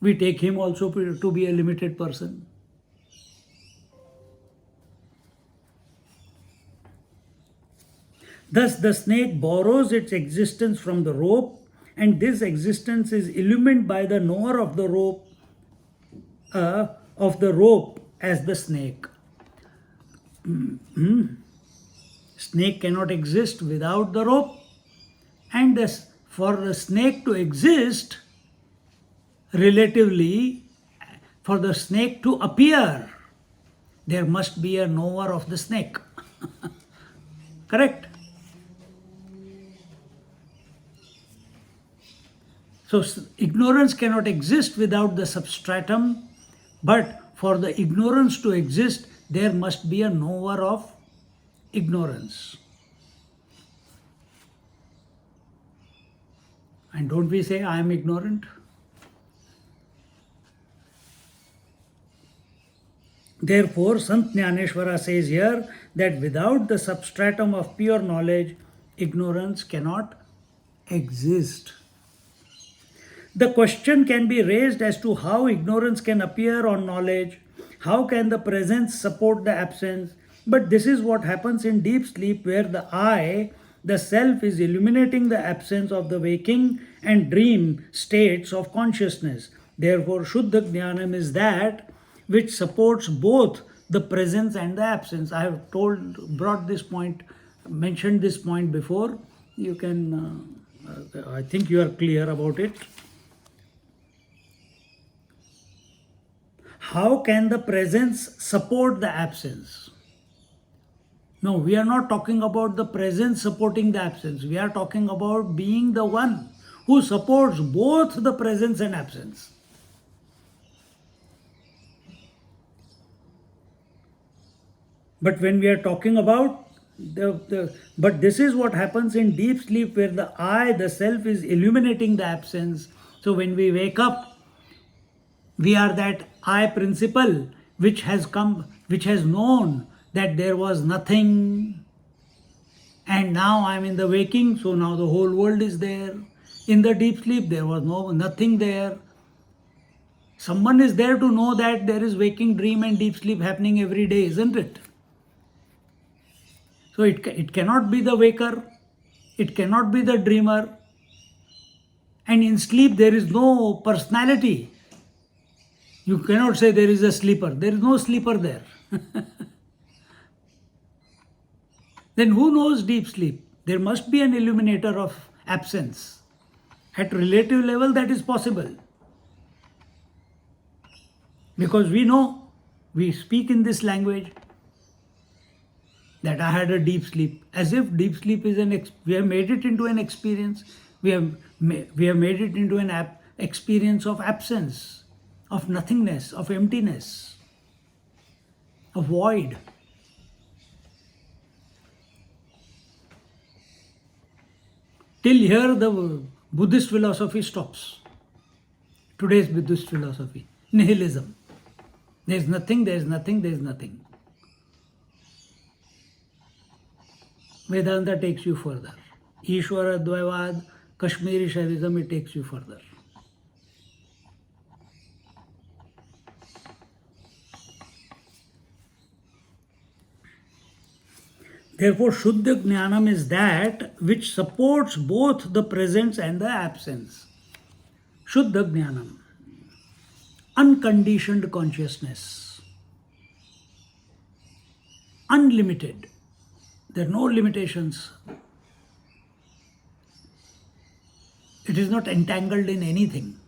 we take him also to be a limited person. Thus, the snake borrows its existence from the rope, and this existence is illumined by the knower of the rope as the snake. Snake cannot exist without the rope, and for the snake to exist, relatively, for the snake to appear, there must be a knower of the snake. Correct? So ignorance cannot exist without the substratum, but for the ignorance to exist, there must be a knower of ignorance. And don't we say, I am ignorant? Therefore, Sant Jnaneshwara says here that without the substratum of pure knowledge, ignorance cannot exist. The question can be raised as to how ignorance can appear on knowledge, how can the presence support the absence, but this is what happens in deep sleep, where the I, the self, is illuminating the absence of the waking and dream states of consciousness. Therefore, Shuddha Jnanam is that which supports both the presence and the absence. I have mentioned this point before. You can, I think you are clear about it. How can the presence support the absence? No, we are not talking about the presence supporting the absence. We are talking about being the one who supports both the presence and absence. But when we are talking about But this is what happens in deep sleep, where the I, the self, is illuminating the absence. So when we wake up, we are that I principle which has come, which has known that there was nothing, and now I am in the waking, so now the whole world is there. In the deep sleep, there was nothing there. Someone is there to know that there is waking, dream, and deep sleep happening every day, isn't it? So it cannot be the waker, it cannot be the dreamer, and in sleep there is no personality. You cannot say there is a sleeper. There is no sleeper there. Then who knows deep sleep? There must be an illuminator of absence. At relative level, that is possible. Because we know, we speak in this language, that I had a deep sleep. As if deep sleep is we have made it into an experience. We have made it into an experience of absence, of nothingness, of emptiness, of void. Till here the Buddhist philosophy stops. Today's Buddhist philosophy, nihilism. There is nothing, there is nothing, there is nothing. Vedanta takes you further. Ishvara Dvaivad, Kashmiri Shaivism, it takes you further. Therefore, Shuddha Jnanam is that which supports both the presence and the absence. Shuddha Jnanam, unconditioned consciousness, unlimited. There are no limitations. It is not entangled in anything.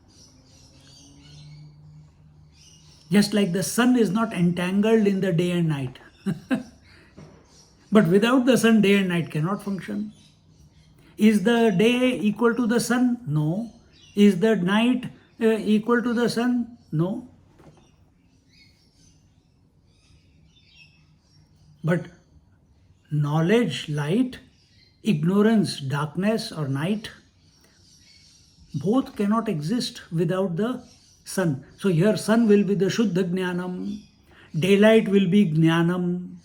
Just like the sun is not entangled in the day and night. But without the sun, day and night cannot function. Is the day equal to the sun? No. Is the night equal to the sun? No. But knowledge, light, ignorance, darkness or night, both cannot exist without the sun. So here sun will be the Shuddha Jnanam, daylight will be Jnanam,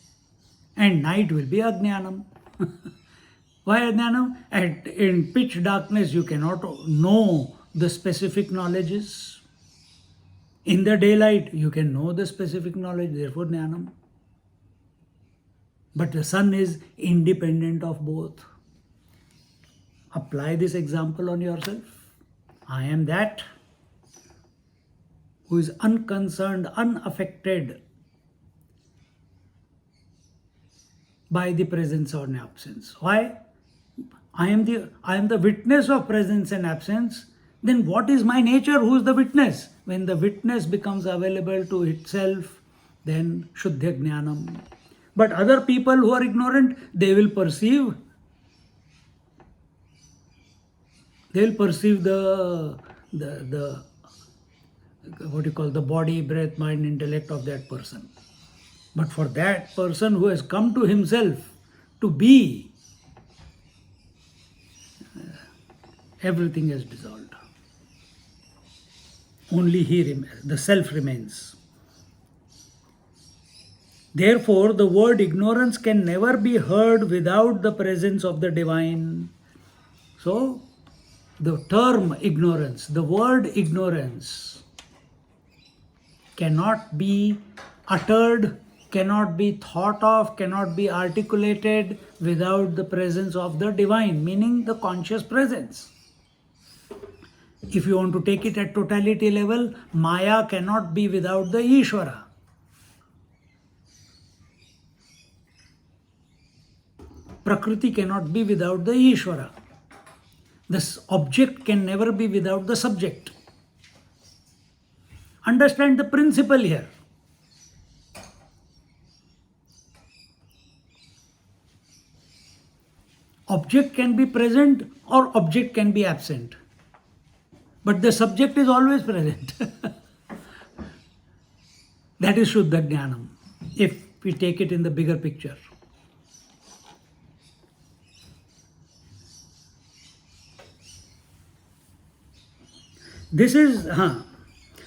and night will be Ajnanam. Why Ajnanam? In pitch darkness you cannot know the specific knowledges. In the daylight you can know the specific knowledge, therefore Jnanam. But the sun is independent of both. Apply this example on yourself. I am that who is unconcerned, unaffected by the presence or absence. Why? I am the witness of presence and absence. Then what is my nature? Who is the witness? When the witness becomes available to itself, then Shuddha Jnanam. But other people who are ignorant, they will perceive the what you call the body, breath, mind, intellect of that person. But for that person who has come to himself to be, everything is dissolved. Only the self remains. Therefore, the word ignorance can never be heard without the presence of the divine. So, the term ignorance, the word ignorance cannot be uttered, cannot be thought of, cannot be articulated without the presence of the divine, meaning the conscious presence. If you want to take it at totality level, Maya cannot be without the Ishvara. Prakriti cannot be without the Ishvara. This object can never be without the subject. Understand the principle here. Object can be present or object can be absent. But the subject is always present. That is Shuddha Jnanam, if we take it in the bigger picture. This is,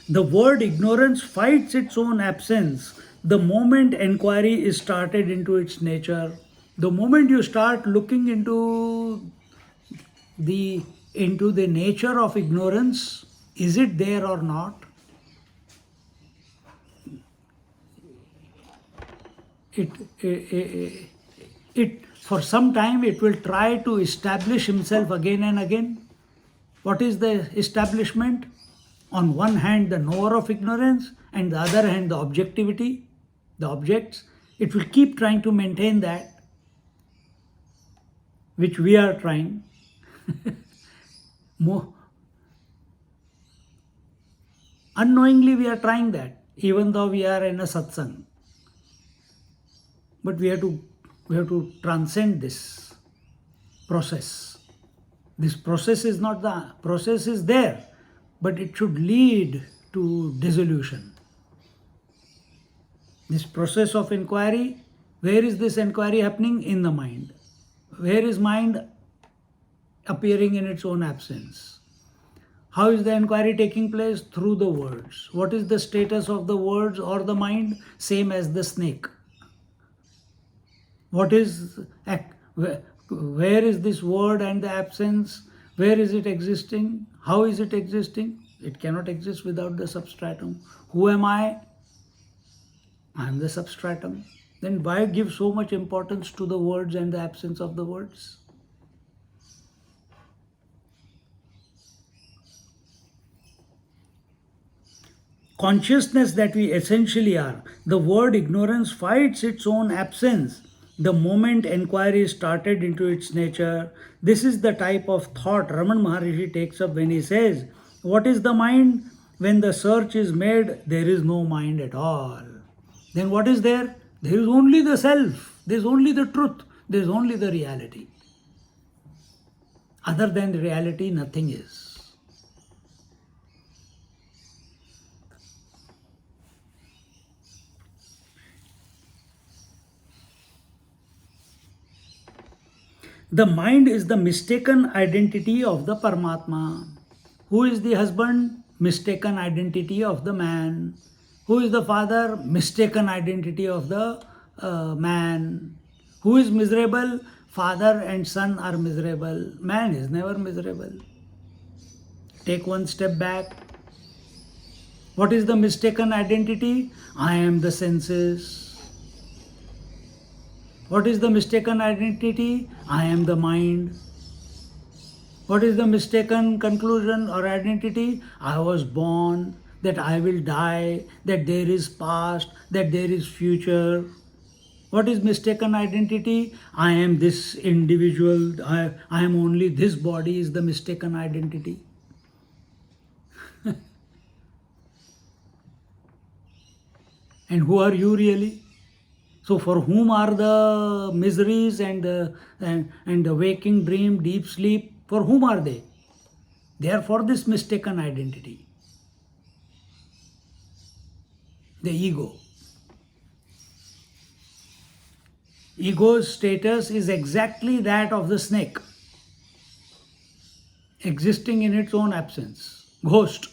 the word ignorance fights its own absence. The moment inquiry is started into its nature, the moment you start looking the into the nature of ignorance, is it there or not? It for some time it will try to establish himself again and again. What is the establishment? On one hand, the knower of ignorance, and the other hand, the objectivity, the objects. It will keep trying to maintain that, which we are trying. More unknowingly, we are trying that, even though we are in a satsang. But we have to transcend this process. This process is not the process is there, but it should lead to dissolution. This process of inquiry, where is this inquiry happening? In the mind. Where is mind appearing in its own absence? How is the inquiry taking place? Through the words. What is the status of the words or the mind? Same as the snake. What is, where is this word and the absence? Where is it existing? How is it existing? It cannot exist without the substratum. Who am I? I am the substratum. Then why give so much importance to the words and the absence of the words? Consciousness that we essentially are. The word ignorance fights its own absence. The moment inquiry is started into its nature, this is the type of thought Raman Maharishi takes up when he says, what is the mind? When the search is made, there is no mind at all. Then what is there? There is only the self. There is only the truth. There is only the reality. Other than the reality, nothing is. The mind is the mistaken identity of the Paramatma. Who is the husband? Mistaken identity of the man. Who is the father? Mistaken identity of the man. Who is miserable? Father and son are miserable. Man is never miserable. Take one step back. What is the mistaken identity? I am the senses. What is the mistaken identity? I am the mind. What is the mistaken conclusion or identity? I was born, that I will die, that there is past, that there is future. What is mistaken identity? I am this individual, I am only this body is the mistaken identity. And who are you really? So for whom are the miseries and the waking dream, deep sleep? For whom are they? They are for this mistaken identity. The ego. Ego's status is exactly that of the snake, existing in its own absence. Ghost.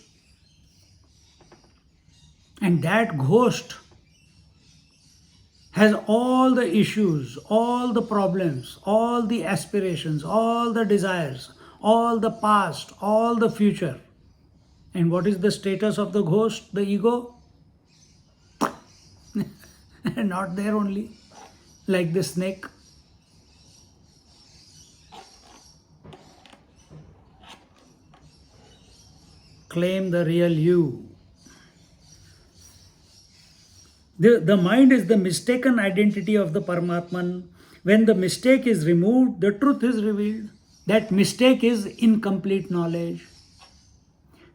And that ghost has all the issues, all the problems, all the aspirations, all the desires, all the past, all the future. And what is the status of the ghost, the ego? Not there only, like the snake. Claim the real you. The mind is the mistaken identity of the Paramatman. When the mistake is removed, the truth is revealed. That mistake is incomplete knowledge.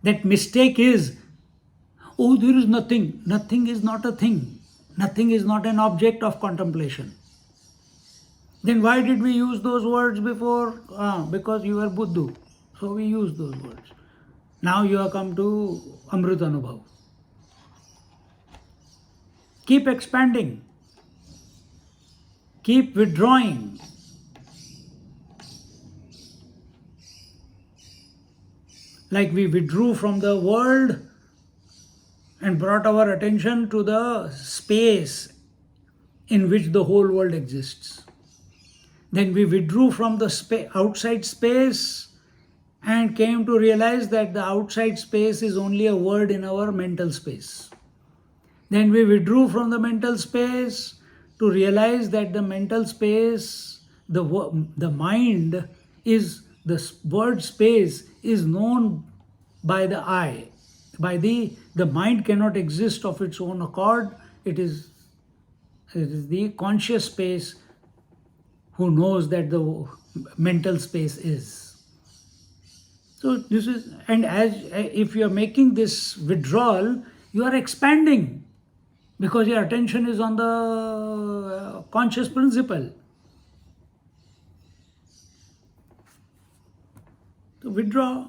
That mistake is, oh, there is nothing. Nothing is not a thing. Nothing is not an object of contemplation. Then why did we use those words before? Because you were Buddhu. So we use those words. Now you have come to Amrita Anubhav. Keep expanding. Keep withdrawing. Like we withdrew from the world and brought our attention to the space in which the whole world exists. Then we withdrew from the outside space and came to realize that the outside space is only a word in our mental space. Then we withdrew from the mental space to realize that the mental space, the mind is, the word space is known by the eye. By the mind cannot exist of its own accord. It is the conscious space who knows that the mental space is. So this is, and as if you are making this withdrawal, you are expanding because your attention is on the conscious principle. So withdraw.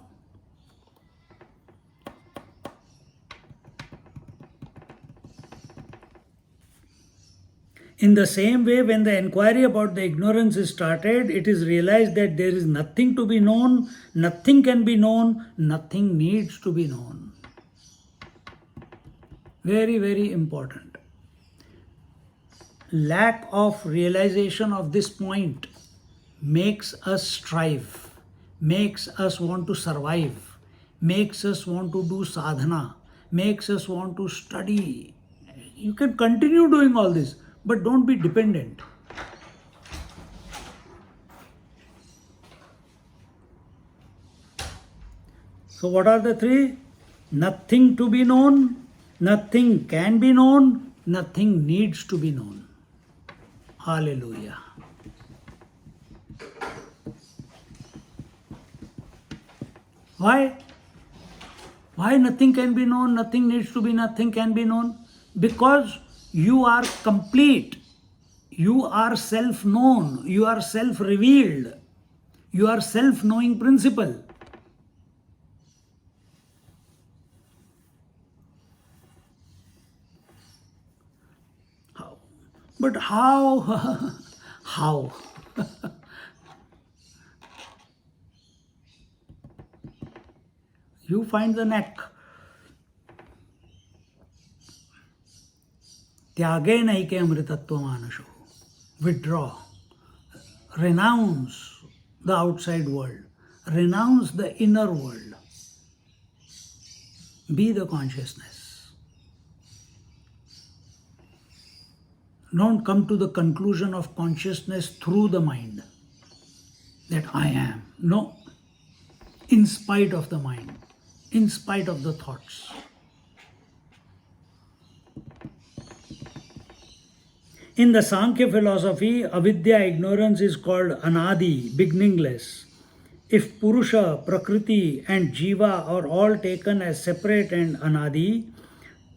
In the same way, when the inquiry about the ignorance is started, it is realized that there is nothing to be known, nothing can be known, nothing needs to be known. Very, very important. Lack of realization of this point makes us strive, makes us want to survive, makes us want to do sadhana, makes us want to study. You can continue doing all this, but don't be dependent. So what are the three? Nothing to be known, nothing can be known, nothing needs to be known. Hallelujah. Why? Why nothing can be known, nothing needs to be, nothing can be known? Because you are complete. You are self-known. You are self-revealed. You are self-knowing principle. How? But how? How? You find the neck. त्यागे नैके अमृतत्व मानसो. Withdraw. Renounce the outside world. Renounce the inner world. Be the consciousness. Don't come to the conclusion of consciousness through the mind that I am. No. In spite of the mind, in spite of the thoughts. In the Sankhya philosophy, avidya, ignorance, is called anadi, beginningless. If Purusha, Prakriti and Jiva are all taken as separate and anadi,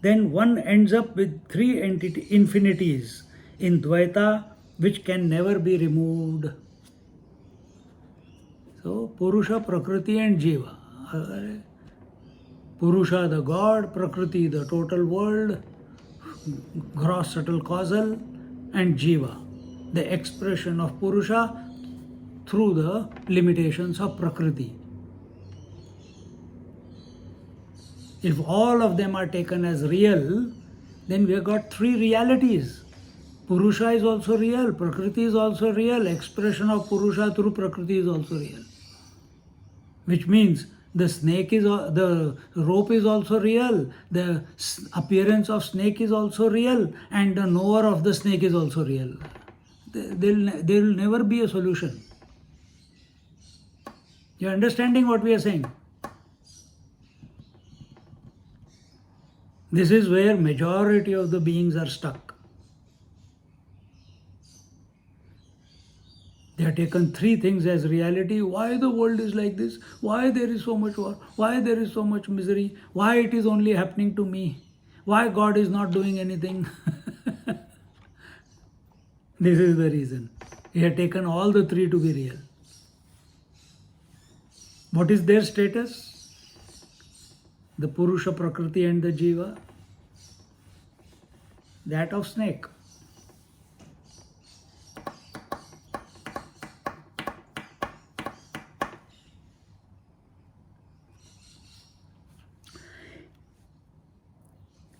then one ends up with three infinities in Dvaita which can never be removed. So, Purusha, Prakriti and Jiva. Purusha the God, Prakriti the total world, gross, subtle, causal, and Jiva, the expression of Purusha through the limitations of Prakriti. If all of them are taken as real, then we have got three realities. Purusha is also real, Prakriti is also real, expression of Purusha through Prakriti is also real. Which means the rope is also real, the appearance of snake is also real, and the knower of the snake is also real. There will never be a solution. You are understanding what we are saying? This is where majority of the beings are stuck. They have taken three things as reality. Why the world is like this? Why there is so much war? Why there is so much misery? Why it is only happening to me? Why God is not doing anything? This is the reason. He had taken all the three to be real. What is their status? The Purusha, Prakriti and the Jiva. That of snake.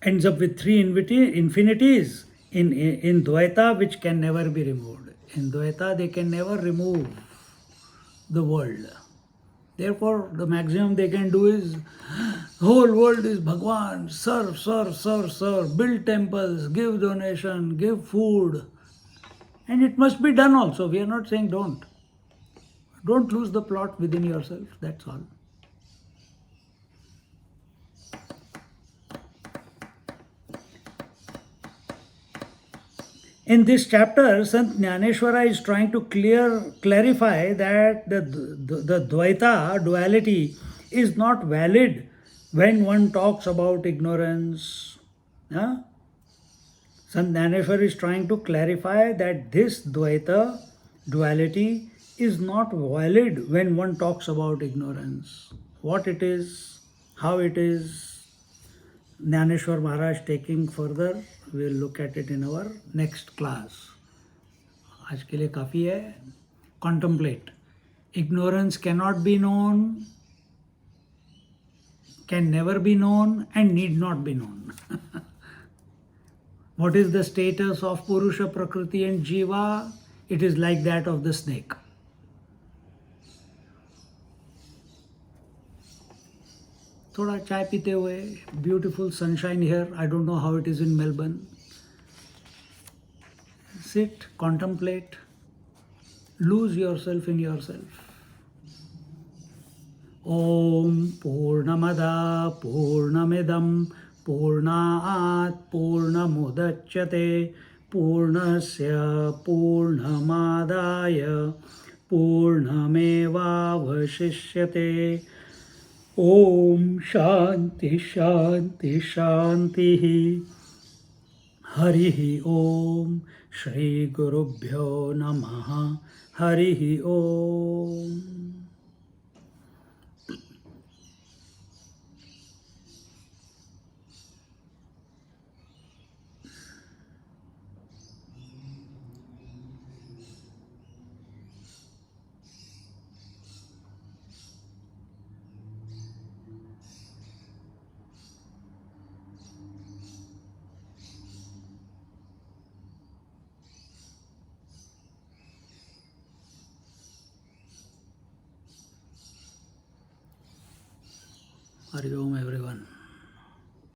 ends up with three infinities in Dvaita, which can never be removed. In Dvaita, they can never remove the world. Therefore, the maximum they can do is, whole world is Bhagwan, serve, serve, serve, serve, build temples, give donation, give food. And it must be done also. We are not saying don't. Don't lose the plot within yourself, that's all. In this chapter, Sant Jnaneshwara is trying to clarify that the Dvaita, duality, is not valid when one talks about ignorance. Huh? Sant Jnaneshwara is trying to clarify that this Dvaita, duality, is not valid when one talks about ignorance. What it is, how it is, Jnaneshwar Maharaj taking further, we'll look at it in our next class. आज के लिए काफ़ी है. Contemplate. Ignorance cannot be known, can never be known, and need not be known. What is the status of Purusha, Prakriti and Jiva? It is like that of the snake. थोड़ा चाय पीते हुए, beautiful sunshine here. I don't know how it is in Melbourne. Sit, contemplate, lose yourself in yourself. Om Purnamada Purnamidam Purnaat Purnamudachyate Purnasya Purnamadaya Purnamevavashishyate. Om Shanti Shanti Shanti. Harihi Om. Shri Gurubhyo Namaha. Harihi Om. Hari Om, everyone.